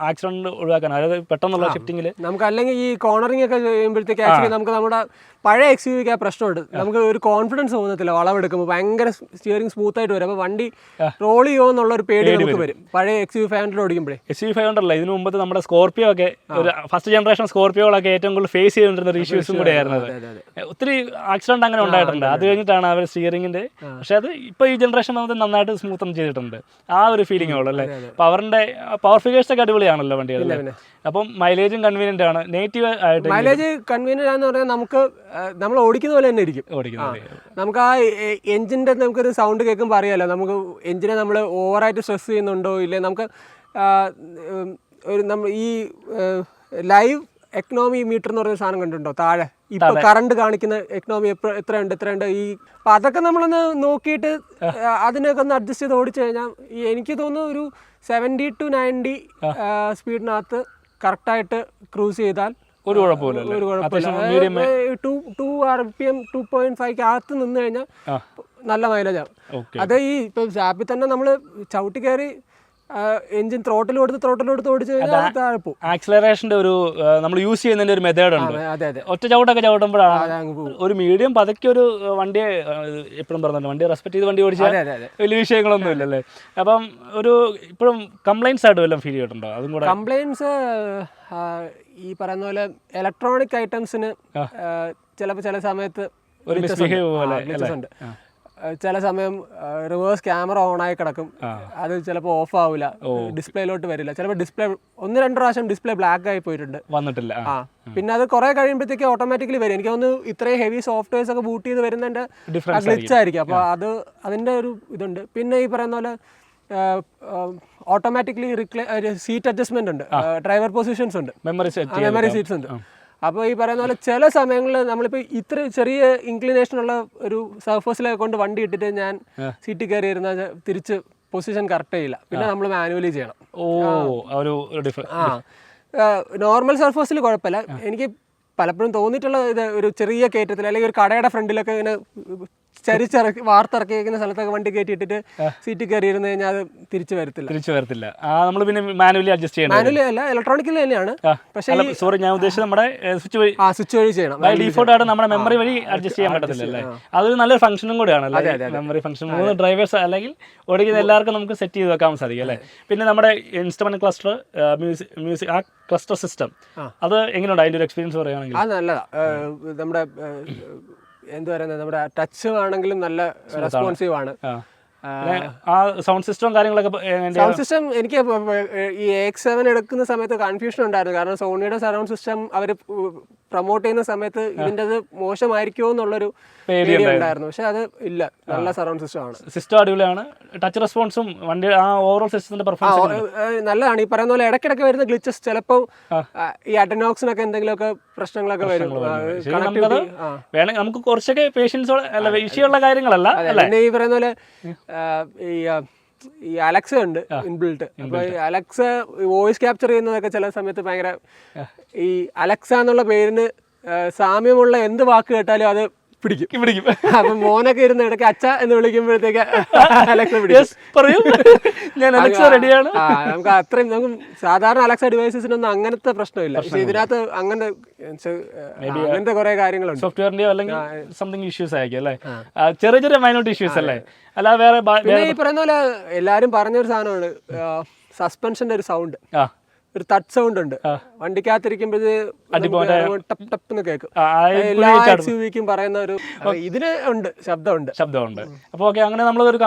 ആക്സിഡന്റ് ഒഴിവാക്കാൻ, അതായത് പെട്ടെന്നുള്ള ഷിഫ്റ്റിംഗിൽ നമുക്ക് അല്ലെങ്കിൽ ഈ കോർണറിംഗ് ഒക്കെ ചെയ്യുമ്പോഴത്തേക്ക് ആക്ച്വലി നമുക്ക് നമ്മുടെ പഴയ XUV ആ പ്രശ്നമുണ്ട്. നമുക്ക് ഒരു കോൺഫിഡൻസ് തോന്നത്തില്ല വളവെടുക്കുമ്പോൾ, ഭയങ്കര സ്റ്റിയറിംഗ് സ്മൂത്ത് ആയിട്ട് വരും. അപ്പോൾ വണ്ടി റോൾ ചെയ്യുമോ എന്നുള്ള ഒരു പേടി നമുക്ക് വരും പഴയ XUV 500 ഓടിക്കുമ്പോഴേ. XUV 500 അല്ല, ഇതിനു മുമ്പ് നമ്മുടെ സ്കോർപിയോ ഒക്കെ ഒരു ഫസ്റ്റ് ജനറേഷൻ സ്കോർപിയോകളൊക്കെ ഏറ്റവും കൂടുതൽ ഫേസ് ചെയ്തുകൊണ്ടിരുന്ന ഇഷ്യൂസും കൂടെ ആയിരുന്നത്. ഒത്തിരി ആക്സിഡന്റ് അങ്ങനെ ഉണ്ടായിട്ടുണ്ട്. അത് കഴിഞ്ഞിട്ടാണ് അവർ സ്റ്റിയറിംഗിന്റെ, പക്ഷെ അത് ഇപ്പൊ ഈ ജനറേഷൻ നമുക്ക് നന്നായിട്ട് സ്മൂത്ത് ചെയ്തിട്ടുണ്ട്. ആ ഒരു ഫീലിംഗ് ഉള്ളു അല്ലേ. പവർ ഫിഗേഴ്സ് ഒക്കെ അടിപൊളിയാണല്ലോ വണ്ടികളിൽ. അപ്പം മൈലേജും കൺവീനിയന്റ് ആണ്. നെഗറ്റീവ് ആയിട്ട് മൈലേജ് കൺവീനിയന്റ് ആണെന്ന് പറഞ്ഞാൽ നമുക്ക് നമ്മൾ ഓടിക്കുന്ന പോലെ തന്നെ ഇരിക്കും. നമുക്ക് ആ എഞ്ചിന്റെ നമുക്കൊരു സൗണ്ട് കേൾക്കുമ്പോൾ അറിയാലോ നമുക്ക് എഞ്ചിനെ നമ്മൾ ഓവറായിട്ട് സ്ട്രെസ് ചെയ്യുന്നുണ്ടോ ഇല്ലേ. നമുക്ക് ഈ ലൈവ് എക്കണോമി മീറ്റർ എന്ന് പറയുന്ന സാധനം കണ്ടിട്ടുണ്ടോ താഴെ, ഇപ്പൊ കറണ്ട് കാണിക്കുന്ന എക്കണോമി എത്രയുണ്ട് ഈ. അപ്പൊ അതൊക്കെ നമ്മളൊന്ന് നോക്കിയിട്ട് അതിനൊക്കെ ഒന്ന് അഡ്ജസ്റ്റ് ചെയ്ത് ഓടിച്ചു കഴിഞ്ഞാൽ എനിക്ക് തോന്നുന്നു ഒരു 70 to 90 സ്പീഡിനകത്ത് കറക്റ്റായിട്ട് ക്രൂസ് ചെയ്താൽ ഒരു കുഴപ്പമില്ല. 2 RPM 2.5 അകത്ത് നിന്ന് കഴിഞ്ഞാൽ നല്ല മൈലേജാണ്. അത് ഈ ഇപ്പൊ സാപ്പിൽ തന്നെ നമ്മൾ ചവിട്ടി കയറി എഞ്ചിൻ ത്രോട്ടിൽ കൊടുത്ത് ഓടിച്ചു കഴിഞ്ഞാൽ താഴെ പോകും. ആക്സിലറേഷന്റെ ഒരു നമ്മൾ യൂസ് ചെയ്യുന്നതിന്റെ ഒരു മെത്തേഡ് ഉണ്ട്. ഒറ്റ ചവിട്ടൊക്കെ ചവിട്ടുമ്പോഴാണ് ഒരു മീഡിയം പതുക്കെ ഒരു വണ്ടിയെ എപ്പോഴും പറഞ്ഞിട്ടുണ്ട്, വണ്ടി റെസ്പെക്ട് ചെയ്ത് വണ്ടി ഓടിച്ചാൽ വലിയ വിഷയങ്ങളൊന്നും ഇല്ലല്ലേ. അപ്പം ഒരു ഇപ്പോഴും കംപ്ലൈൻസ് ആയിട്ട് വല്ലതും ഫീൽ ചെയ്തിട്ടുണ്ടോ? അതും കൂടെ കംപ്ലൈൻസ് ഈ പറയുന്ന പോലെ ഇലക്ട്രോണിക് ഐറ്റംസിന് ചിലപ്പോൾ ചില സമയത്ത് ഒരു മിസ്ബിഹേവ് പോലെ ഉണ്ട്. ചില സമയം റിവേഴ്സ് ക്യാമറ ഓണായി കിടക്കും, അത് ചിലപ്പോൾ ഓഫ് ആവില്ല, ഡിസ്പ്ലേയിലോട്ട് വരില്ല. ചിലപ്പോൾ ഡിസ്പ്ലേ 1-2 പ്രാവശ്യം ഡിസ്പ്ലേ ബ്ലാക്ക് ആയി പോയിട്ടുണ്ട്, വന്നിട്ടില്ല. പിന്നെ അത് കുറെ കഴിയുമ്പോഴത്തേക്ക് ഓട്ടോമാറ്റിക്കലി വരും. എനിക്ക് തോന്നുന്നു ഇത്രയും ഹെവി സോഫ്റ്റ്വെയർസ് ഒക്കെ ബൂട്ട് ചെയ്ത് വരുന്നതിന്റെ ഗ്ലിച്ച് ആയിരിക്കും. അപ്പോൾ അതിന്റെ ഒരു ഇതുണ്ട്. പിന്നെ ഈ പറയുന്ന പോലെ ഓട്ടോമാറ്റിക്കലി സീറ്റ് അഡ്ജസ്റ്റ്മെന്റ് ഉണ്ട്, ഡ്രൈവർ പൊസിഷൻസ് ഉണ്ട്, മെമ്മറി സീറ്റ്സ് ഉണ്ട്. അപ്പോൾ ഈ പറയുന്ന പോലെ ചില സമയങ്ങളിൽ നമ്മളിപ്പോൾ ഇത്ര ചെറിയ ഇൻക്ലിനേഷനുള്ള ഒരു സർഫസിലൊക്കെ കൊണ്ട് വണ്ടി ഇട്ടിട്ട് ഞാൻ സീറ്റിൽ കയറി ഇരുന്നാൽ തിരിച്ച് പൊസിഷൻ കറക്റ്റ് ചെയ്യില്ല, പിന്നെ നമ്മൾ മാനുവലി ചെയ്യണം. നോർമൽ സർഫസിൽ കുഴപ്പമില്ല. എനിക്ക് പലപ്പോഴും തോന്നിയിട്ടുള്ള ഇത് ഒരു ചെറിയ കയറ്റത്തിൽ അല്ലെങ്കിൽ ഒരു കടയുടെ ഫ്രണ്ടിലൊക്കെ ഇങ്ങനെ വാർത്തിറക്കിയിരിക്കുന്ന സ്ഥലത്തൊക്കെ വണ്ടി കയറ്റിയിട്ടിട്ട് സീറ്റിൽ കയറി ഇരുന്ന് കഴിഞ്ഞാൽ അത് തിരിച്ചു വരത്തില്ല. നമ്മൾ പിന്നെ മാനുവലി അഡ്ജസ്റ്റ് ചെയ്യണം. മാനുവലി അല്ല, ഇലക്ട്രോണിക്കലി തന്നെയാണ്. പക്ഷേ സോറി, ഞാൻ ഉദ്ദേശിച്ചത് നമ്മുടെ സ്വിച്ച് വഴി ചെയ്യണം. ഡീഫോൾട്ട് ആയിട്ട് നമ്മുടെ മെമ്മറി വഴി അഡ്ജസ്റ്റ് ചെയ്യാൻ പറ്റത്തില്ലല്ലേ. അതൊരു നല്ലൊരു ഫംഗ്ഷനും കൂടെയാണ് മെമ്മറി ഫംഗ്ഷൻ. 3 ഡ്രൈവേഴ്സ് അല്ലെങ്കിൽ ഓടിക്കുന്ന എല്ലാവർക്കും നമുക്ക് സെറ്റ് ചെയ്ത് വെക്കാൻ സാധിക്കും അല്ലേ. പിന്നെ നമ്മുടെ ഇൻസ്ട്രുമെന്റ് ക്ലസ്റ്റർ, മ്യൂസിക് ആ ക്ലസ്റ്റർ സിസ്റ്റം, അത് എങ്ങനെയുണ്ട് അതിന്റെ ഒരു എക്സ്പീരിയൻസ് പറയുകയാണെങ്കിൽ? അത് നല്ലതാ. നമ്മുടെ എന്താ പറയുന്നത്, നമ്മുടെ ടച്ച് ആണെങ്കിലും നല്ല റെസ്പോൺസീവ് ആണ്. ആ സൗണ്ട് സിസ്റ്റവും കാര്യങ്ങളൊക്കെ. സൗണ്ട് സിസ്റ്റം എനിക്ക് ഈ AX7 എടുക്കുന്ന സമയത്ത് കൺഫ്യൂഷൻ ഉണ്ടായിരുന്നു. കാരണം സോണിയുടെ സറൗണ്ട് സിസ്റ്റം അവർ പ്രൊമോട്ട് ചെയ്യുന്ന സമയത്ത് ഇതിൻ്റെ അത് മോശമായിരിക്കുമോ എന്നുള്ളൊരു പേടി ഉണ്ടായിരുന്നു. പക്ഷെ അത് ഇല്ല, നല്ല സറൗണ്ട് സിസ്റ്റം ആണ്. സിസ്റ്റം അടിപൊളിയാണ്. ടച്ച് റെസ്പോൺസും വണ്ടി ആ ഓവറോൾ സിസ്റ്റത്തിന്റെ പെർഫോമൻസ് നല്ലതാണ്. ഈ പറയുന്ന പോലെ ഇടയ്ക്കിടയ്ക്ക് വരുന്ന ഗ്ലിച്ചസ് ചിലപ്പോൾ ഈ അഡനോക്സിനൊക്കെ എന്തെങ്കിലൊക്കെ പ്രശ്നങ്ങളൊക്കെ വരും. വേണമെങ്കിൽ നമുക്ക് കുറച്ചൊക്കെ പേഷ്യൻസോടെ അല്ല വിഷയമുള്ള കാര്യങ്ങളല്ല. പിന്നെ ഈ പറയുന്ന പോലെ ഈ അലക്സ ഉണ്ട് ഇൻബിൽട്ട്. അപ്പൊ ഈ അലക്സ വോയിസ് ക്യാപ്ചർ ചെയ്യുന്നതൊക്കെ ചില സമയത്ത് ഭയങ്കര, ഈ അലക്സ എന്നുള്ള പേരിന് സാമ്യമുള്ള എന്ത് വാക്ക് കേട്ടാലും അത് പിടിക്കും. അപ്പൊ മോനൊക്കെ ഇരുന്ന് ഇടയ്ക്ക് അച്ഛ എന്ന് വിളിക്കുമ്പോഴത്തേക്ക് അലക്സ പറയും, ഞാൻ അലക്സ റെഡിയാണ്. നമുക്ക് അത്രയും നമുക്ക് സാധാരണ അലക്സ ഡിവൈസസിനൊന്നും അങ്ങനത്തെ പ്രശ്നമില്ല. പക്ഷെ ഇതിനകത്ത് അങ്ങനത്തെ കുറെ കാര്യങ്ങളുണ്ട്. സോഫ്റ്റ്വെയറിന്റെയോ അല്ലെങ്കിൽ സംതിങ് ഇഷ്യൂസ് ആയിരിക്കും അല്ലേ, ചെറിയ ചെറിയ മൈനോട്ട് ഇഷ്യൂസ് അല്ലേ. അല്ല വേറെ ഈ പറയുന്ന പോലെ എല്ലാരും പറഞ്ഞൊരു സാധനമാണ് സസ്പെൻഷന്റെ ഒരു സൗണ്ട്, ഒരു ടച്ച് സൗണ്ട് ഉണ്ട് വണ്ടിക്കകത്തിരിക്കുമ്പോൾ ടപ്പ് ടപ്പ് എന്ന് കേൾക്കും. എല്ലാ XUVക്കും പറയുന്ന ഒരു ഇതിന് ഉണ്ട്, ശബ്ദമുണ്ട്. അപ്പോൾ ഓക്കെ, അങ്ങനെ നമ്മളൊരു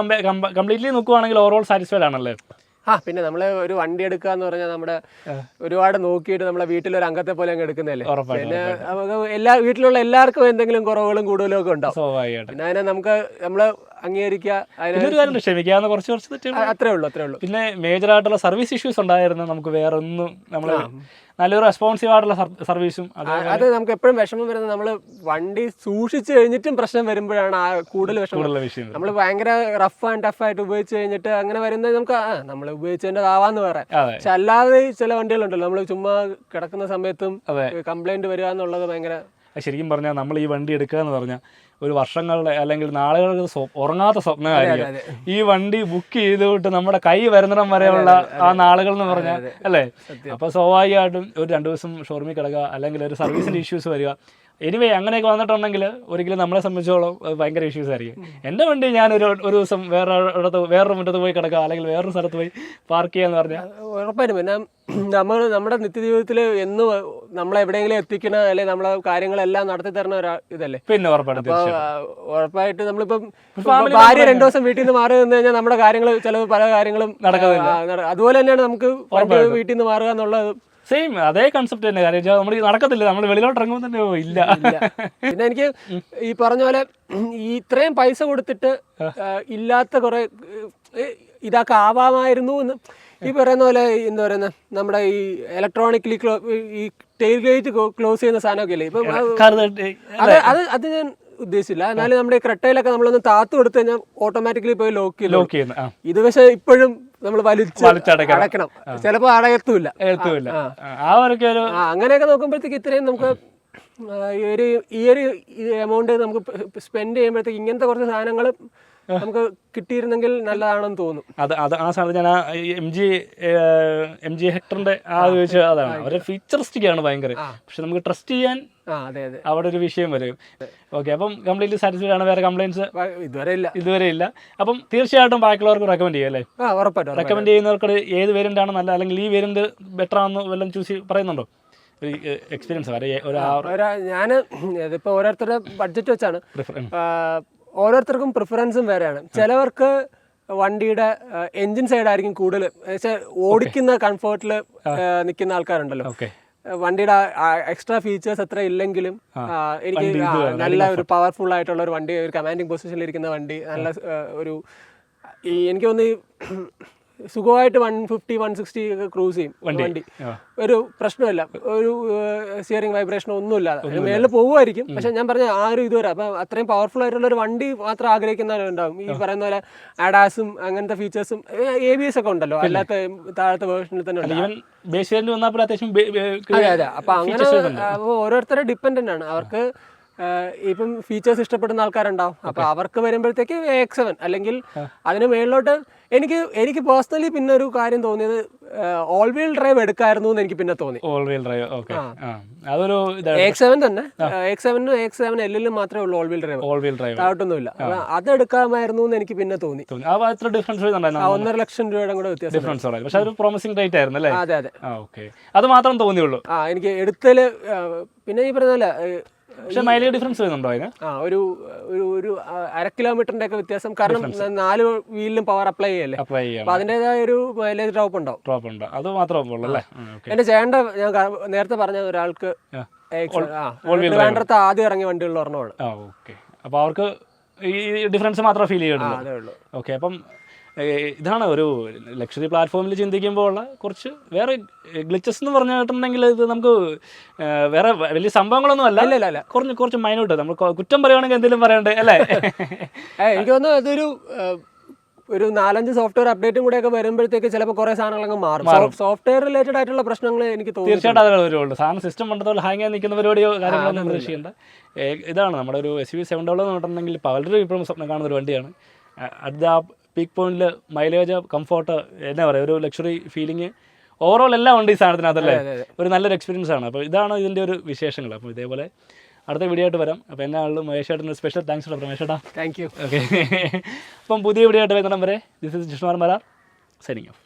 കംപ്ലീറ്റ്ലി നോക്കുവാണെങ്കിൽ ഓവറോൾ സാറ്റിസ്ഫൈഡ് ആണല്ലേ. പിന്നെ നമ്മള് ഒരു വണ്ടി എടുക്കുക എന്ന് പറഞ്ഞാൽ നമ്മുടെ ഒരുപാട് നോക്കിയിട്ട് നമ്മളെ വീട്ടിലൊരു അംഗത്തെ പോലെ അങ്ങ് എടുക്കുന്നതല്ലേ. പിന്നെ നമുക്ക് വീട്ടിലുള്ള എല്ലാവർക്കും എന്തെങ്കിലും കുറവുകളും കൂടുതലും ഒക്കെ ഉണ്ടാവും. പിന്നെ അതിനെ നമ്മള് അംഗീകരിക്കുക, ക്ഷമിക്കാവുന്ന കുറച്ച് അത്രേ ഉള്ളൂ. പിന്നെ മേജർ ആയിട്ടുള്ള സർവീസ് ഇഷ്യൂസ് ഉണ്ടായിരുന്നു. നമുക്ക് വേറെ ഒന്നും നമ്മള് നല്ലൊരു റെസ്പോൺസീവ് ആയിട്ടുള്ള സർവീസും അത് നമുക്ക് എപ്പോഴും വിഷമം വരുന്നത് നമ്മൾ വണ്ടി സൂക്ഷിച്ചു കഴിഞ്ഞിട്ടും പ്രശ്നം വരുമ്പോഴാണ് ആ കൂടുതൽ വിഷമം. നമ്മൾ ഭയങ്കര റഫ് ആൻഡ് ടഫ് ആയിട്ട് ഉപയോഗിച്ച് കഴിഞ്ഞിട്ട് അങ്ങനെ വരുന്നത് നമുക്ക് നമ്മൾ ഉപയോഗിച്ചതിൻ്റെതാവാന്ന് പറയാം. പക്ഷെ അല്ലാതെ ചില വണ്ടികളുണ്ടല്ലോ നമ്മൾ ചുമ്മാ കിടക്കുന്ന സമയത്തും കംപ്ലൈന്റ് വരിക എന്നുള്ളത് ഭയങ്കര ശരിക്കും പറഞ്ഞാൽ നമ്മൾ ഈ വണ്ടി എടുക്കുക എന്ന് പറഞ്ഞാൽ ഒരു വർഷങ്ങളുടെ അല്ലെങ്കിൽ നാളുകൾക്ക് ഉറങ്ങാത്ത സ്വപ്നമായിരിക്കും. ഈ വണ്ടി ബുക്ക് ചെയ്തുകൊണ്ട് നമ്മുടെ കൈ വരുന്നിടം വരെയുള്ള ആ നാളുകൾ എന്ന് പറഞ്ഞാൽ അല്ലേ. അപ്പോൾ സ്വാഭാവികമായിട്ടും ഒരു 2 ദിവസം ഷോറൂമിൽ കിടക്കുക, അല്ലെങ്കിൽ ഒരു സർവീസിൻ്റെ ഇഷ്യൂസ് വരിക. എനിവേ അങ്ങനെയൊക്കെ വന്നിട്ടുണ്ടെങ്കിൽ ഒരിക്കലും നമ്മളെ സംബന്ധിച്ചോളം ഭയങ്കര ഇഷ്യൂസ് ആയിരിക്കും. എൻ്റെ വണ്ടി ഞാൻ ഒരു ദിവസം വേറൊരു മുറ്റത്ത് പോയി കിടക്കുക, അല്ലെങ്കിൽ വേറൊരു സ്ഥലത്ത് പോയി പാർക്ക് ചെയ്യാന്ന് പറഞ്ഞാൽ ഉറപ്പായിട്ടും. പിന്നെ നമ്മുടെ നിത്യജീവിതത്തിൽ എന്ന് നമ്മളെവിടെയെങ്കിലും എത്തിക്കണ, അല്ലെങ്കിൽ നമ്മളെ കാര്യങ്ങളെല്ലാം നടത്തി തരുന്ന ഒരു ഇതല്ലേ. പിന്നെ ഉറപ്പായിട്ട് നമ്മളിപ്പം ഭാര്യ 2 ദിവസം വീട്ടിൽ നിന്ന് മാറി നിന്ന് കഴിഞ്ഞാൽ നമ്മുടെ കാര്യങ്ങൾ ചിലവ് പല കാര്യങ്ങളും നടക്കുന്നില്ല. അതുപോലെ തന്നെയാണ് നമുക്ക് വീട്ടിൽ നിന്ന് മാറുക എന്നുള്ളത്. സെയിം അതേ കൺസെപ്റ്റ് തന്നെ. കാര്യം നമ്മൾ നടക്കത്തില്ല, നമ്മൾ വെളിയിലോട്ട് ഇറങ്ങുമ്പോൾ തന്നെ ഇല്ല. പിന്നെ എനിക്ക് ഈ പറഞ്ഞ പോലെ ഇത്രയും പൈസ കൊടുത്തിട്ട് ഇല്ലാത്ത കുറെ ഇതൊക്കെ ആവാമായിരുന്നു എന്ന് ഈ പറയുന്ന പോലെ എന്താ പറയുന്ന നമ്മുടെ ഈ ഇലക്ട്രോണിക്കലി ഈ ടെയിൽ ഗേറ്റ് ക്ലോസ് ചെയ്യുന്ന സാധനമൊക്കെ ഇല്ലേ ഇപ്പം, അത് ഞാൻ ഉദ്ദേശിച്ചില്ല. എന്നാലും നമ്മുടെ ക്രെട്ടയിലൊക്കെ നമ്മളൊന്ന് താത്തു കൊടുത്തു കഴിഞ്ഞാൽ ഓട്ടോമാറ്റിക്കലി പോയി ലോക്ക് ചെയ്യുന്നു. ഇത് പക്ഷേ ഇപ്പോഴും നമ്മൾ വലിച്ചടക്കണം, ചിലപ്പോൾ അടയത്തൂല്ല. അങ്ങനെയൊക്കെ നോക്കുമ്പോഴത്തേക്ക് ഇത്രയും നമുക്ക് ഈ ഒരു എമൗണ്ട് നമുക്ക് സ്പെൻഡ് ചെയ്യുമ്പോഴത്തേക്ക് ഇങ്ങനത്തെ കുറച്ച് സാധനങ്ങൾ നമുക്ക് കിട്ടിയിരുന്നെങ്കിൽ നല്ലതാണെന്ന് തോന്നും. ആ സാധനം ഞാൻ എം ജി ഹെക്ടറിന്റെ ചോദിച്ചത് അതാണ്. അവരുടെ ഫീച്ചറിസ്റ്റിക് ആണ് ഭയങ്കര, പക്ഷെ നമുക്ക് ട്രസ്റ്റ് ചെയ്യാൻ അവിടെ ഒരു വിഷയം വരും. ഓക്കെ, അപ്പം കംപ്ലീറ്റ്ലി സാറ്റിസ്ഫൈഡ് ആണ്, വേറെ കംപ്ലൈൻറ്റ്സ് ഇതുവരെ ഇല്ല. അപ്പം തീർച്ചയായിട്ടും ബാക്കിയുള്ളവർക്ക് റെക്കമെൻഡ് ചെയ്യും അല്ലേ? ഉറപ്പായിട്ടും റെക്കമെൻഡ് ചെയ്യുന്നവർക്ക് ഏത് വേരിയന്റ് ആണ് നല്ല, അല്ലെങ്കിൽ ഈ വേരിയന്റ് ബെറ്റർ ആണെന്ന് വല്ലതും ചൂസ് പറയുന്നുണ്ടോ? എക്സ്പീരിയൻസ് ഞാൻ ഇതിപ്പോൾ ഓരോരുത്തരുടെ ബഡ്ജറ്റ് വെച്ചാണ്, ഓരോരുത്തർക്കും പ്രിഫറൻസും വേറെയാണ്. ചിലവർക്ക് വണ്ടിയുടെ എൻജിൻ സൈഡായിരിക്കും കൂടുതൽ, ഓടിക്കുന്ന കംഫർട്ടിൽ നിൽക്കുന്ന ആൾക്കാരുണ്ടല്ലോ. വണ്ടിയുടെ എക്സ്ട്രാ ഫീച്ചേഴ്സ് എത്ര ഇല്ലെങ്കിലും എനിക്ക് നല്ല ഒരു പവർഫുൾ ആയിട്ടുള്ള ഒരു വണ്ടി, ഒരു കമാൻഡിങ് പൊസിഷനിൽ ഇരിക്കുന്ന വണ്ടി, നല്ല ഒരു എനിക്ക് തോന്നുന്നു സുഖമായിട്ട് 150-160 ഒക്കെ ക്രൂസ് ചെയ്യും വണ്ടി. ഒരു പ്രശ്നമില്ല, ഒരു സ്റ്റിയറിംഗ് വൈബ്രേഷനോ ഒന്നുമില്ലാതെ മേളിൽ പോകുമായിരിക്കും. പക്ഷെ ഞാൻ പറഞ്ഞ ആ ഒരു ഇതുവരെ അപ്പം അത്രയും പവർഫുൾ ആയിട്ടുള്ള ഒരു വണ്ടി മാത്രം ആഗ്രഹിക്കുന്നവരുണ്ടാവും. ഈ പറയുന്ന പോലെ അഡാസും അങ്ങനത്തെ ഫീച്ചേഴ്സും ABS ഒക്കെ ഉണ്ടല്ലോ, അല്ലാത്ത താഴത്തെ വേർഷനിൽ തന്നെ ഉണ്ട്. അതെ, അപ്പൊ അങ്ങനെ ഓരോരുത്തരെ ഡിപ്പെൻഡന്റ് ആണ്. അവർക്ക് ഇപ്പം ഫീച്ചേഴ്സ് ഇഷ്ടപ്പെടുന്ന ആൾക്കാരുണ്ടാവും. അപ്പൊ അവർക്ക് വരുമ്പോഴത്തേക്ക് AX7 അല്ലെങ്കിൽ അതിന് മേളിലോട്ട് എനിക്ക് പേഴ്സണലി പിന്നെ ഒരു കാര്യം തോന്നിയത് ഓൾ വീൽ ഡ്രൈവ് എടുക്കായിരുന്നു എന്ന് എനിക്ക് പിന്നെ തോന്നി. AX7 തന്നെ, AX7നും AX7L മാത്രമേ ഉള്ളൂ ഓൾ വീൽ ഡ്രൈവ്, താഴോട്ടൊന്നുമില്ല. അത് എടുക്കാമായിരുന്നു എന്ന് എനിക്ക് പിന്നെ തോന്നി. 1.5 ലക്ഷം രൂപയുടെ കൂടെ വ്യത്യാസം. അതെ അതെ, അത് മാത്രം തോന്നിയുള്ളൂ എനിക്ക് എടുത്തല്. പിന്നെ ഈ പറഞ്ഞ മൈലേജ് ഡിഫറൻസ് വരുന്നുണ്ടോ? ഒരു 1/2 കിലോമീറ്ററിന്റെ ഒക്കെ വ്യത്യാസം. കാരണം 4 വീലിലും പവർ അപ്ലൈ ചെയ്യല്ലേ, അപ്പൊ അതിന്റേതായ ഒരു മൈലേജ് ഡ്രോപ്പ് ഉണ്ടാവും. അത് മാത്രമേ എന്റെ ചേട്ടന്റെ, ഞാൻ നേരത്തെ പറഞ്ഞ ഒരാൾക്ക് വേണ്ടത്തെ ആദ്യം ഇറങ്ങിയ വണ്ടികളിൽ ഒരെണ്ണമാണ്. അപ്പൊ അവർക്ക് ഈ ഡിഫറൻസ് മാത്രമേ ഫീൽ ചെയ്യുള്ളൂ. ഓക്കെ, അപ്പം ഇതാണ് ഒരു ലക്ഷറി പ്ലാറ്റ്ഫോമിൽ ചിന്തിക്കുമ്പോൾ ഉള്ള കുറച്ച് വേറെ ഗ്ലിച്ചസ് എന്ന് പറഞ്ഞിട്ടുണ്ടെങ്കിൽ ഇത് നമുക്ക് വേറെ വലിയ സംഭവങ്ങളൊന്നും അല്ല, കുറച്ച് മൈന്യൂട്ട്. നമ്മൾ കുറ്റം പറയുകയാണെങ്കിൽ എന്തെങ്കിലും പറയണ്ടേ അല്ലേ? എനിക്ക് തോന്നുന്നു അതൊരു 4-5 സോഫ്റ്റ്വെയർ അപ്ഡേറ്റും കൂടെ ഒക്കെ വരുമ്പോഴത്തേക്ക് ചിലപ്പോൾ കുറെ സാധനങ്ങളൊക്കെ മാറും. സോഫ്റ്റ്വെയർ റിലേറ്റഡ് ആയിട്ടുള്ള പ്രശ്നങ്ങൾ എനിക്ക് തോന്നുന്നു തീർച്ചയായിട്ടും അതേ വരുള്ളൂ. സാധനം സിസ്റ്റം പണ്ടത്തോളം ഹാങ് ആയി നിൽക്കുന്ന പരിപാടിയോ കാര്യങ്ങളൊന്നും പ്രതീക്ഷിക്കേണ്ട. ഇതാണ് നമ്മുടെ ഒരു SUV 700 എന്ന് പറഞ്ഞിട്ടുണ്ടെങ്കിൽ പലരും ഇപ്പോഴും സ്വപ്നം കാണുന്ന ഒരു വണ്ടിയാണ്. അടുത്ത ആ പീക്ക് പോയിന്റിൽ മൈലേജ്, കംഫോർട്ട്, എന്നാ പറയുക, ഒരു ലക്ഷറി ഫീലിംഗ് ഓവറോൾ എല്ലാം ഉണ്ട് ഈ സാധനത്തിനകത്തല്ലേ. ഒരു നല്ലൊരു എക്സ്പീരിയൻസ് ആണ്. അപ്പോൾ ഇതാണ് ഇതിൻ്റെ ഒരു വിശേഷങ്ങൾ. അപ്പോൾ ഇതേപോലെ അടുത്ത വീഡിയോ ആയിട്ട് വരാം. അപ്പോൾ എന്നെ ആളും മഹേഷ് ചേട്ടന് സ്പെഷ്യൽ താങ്ക്സ് കേട്ടോ രമേശ് ചേട്ടാ. Thank you. ഓക്കെ, അപ്പം പുതിയ വീഡിയോ ആയിട്ട് വരുന്നിടം വരെ this is Jishnu Marar signing off.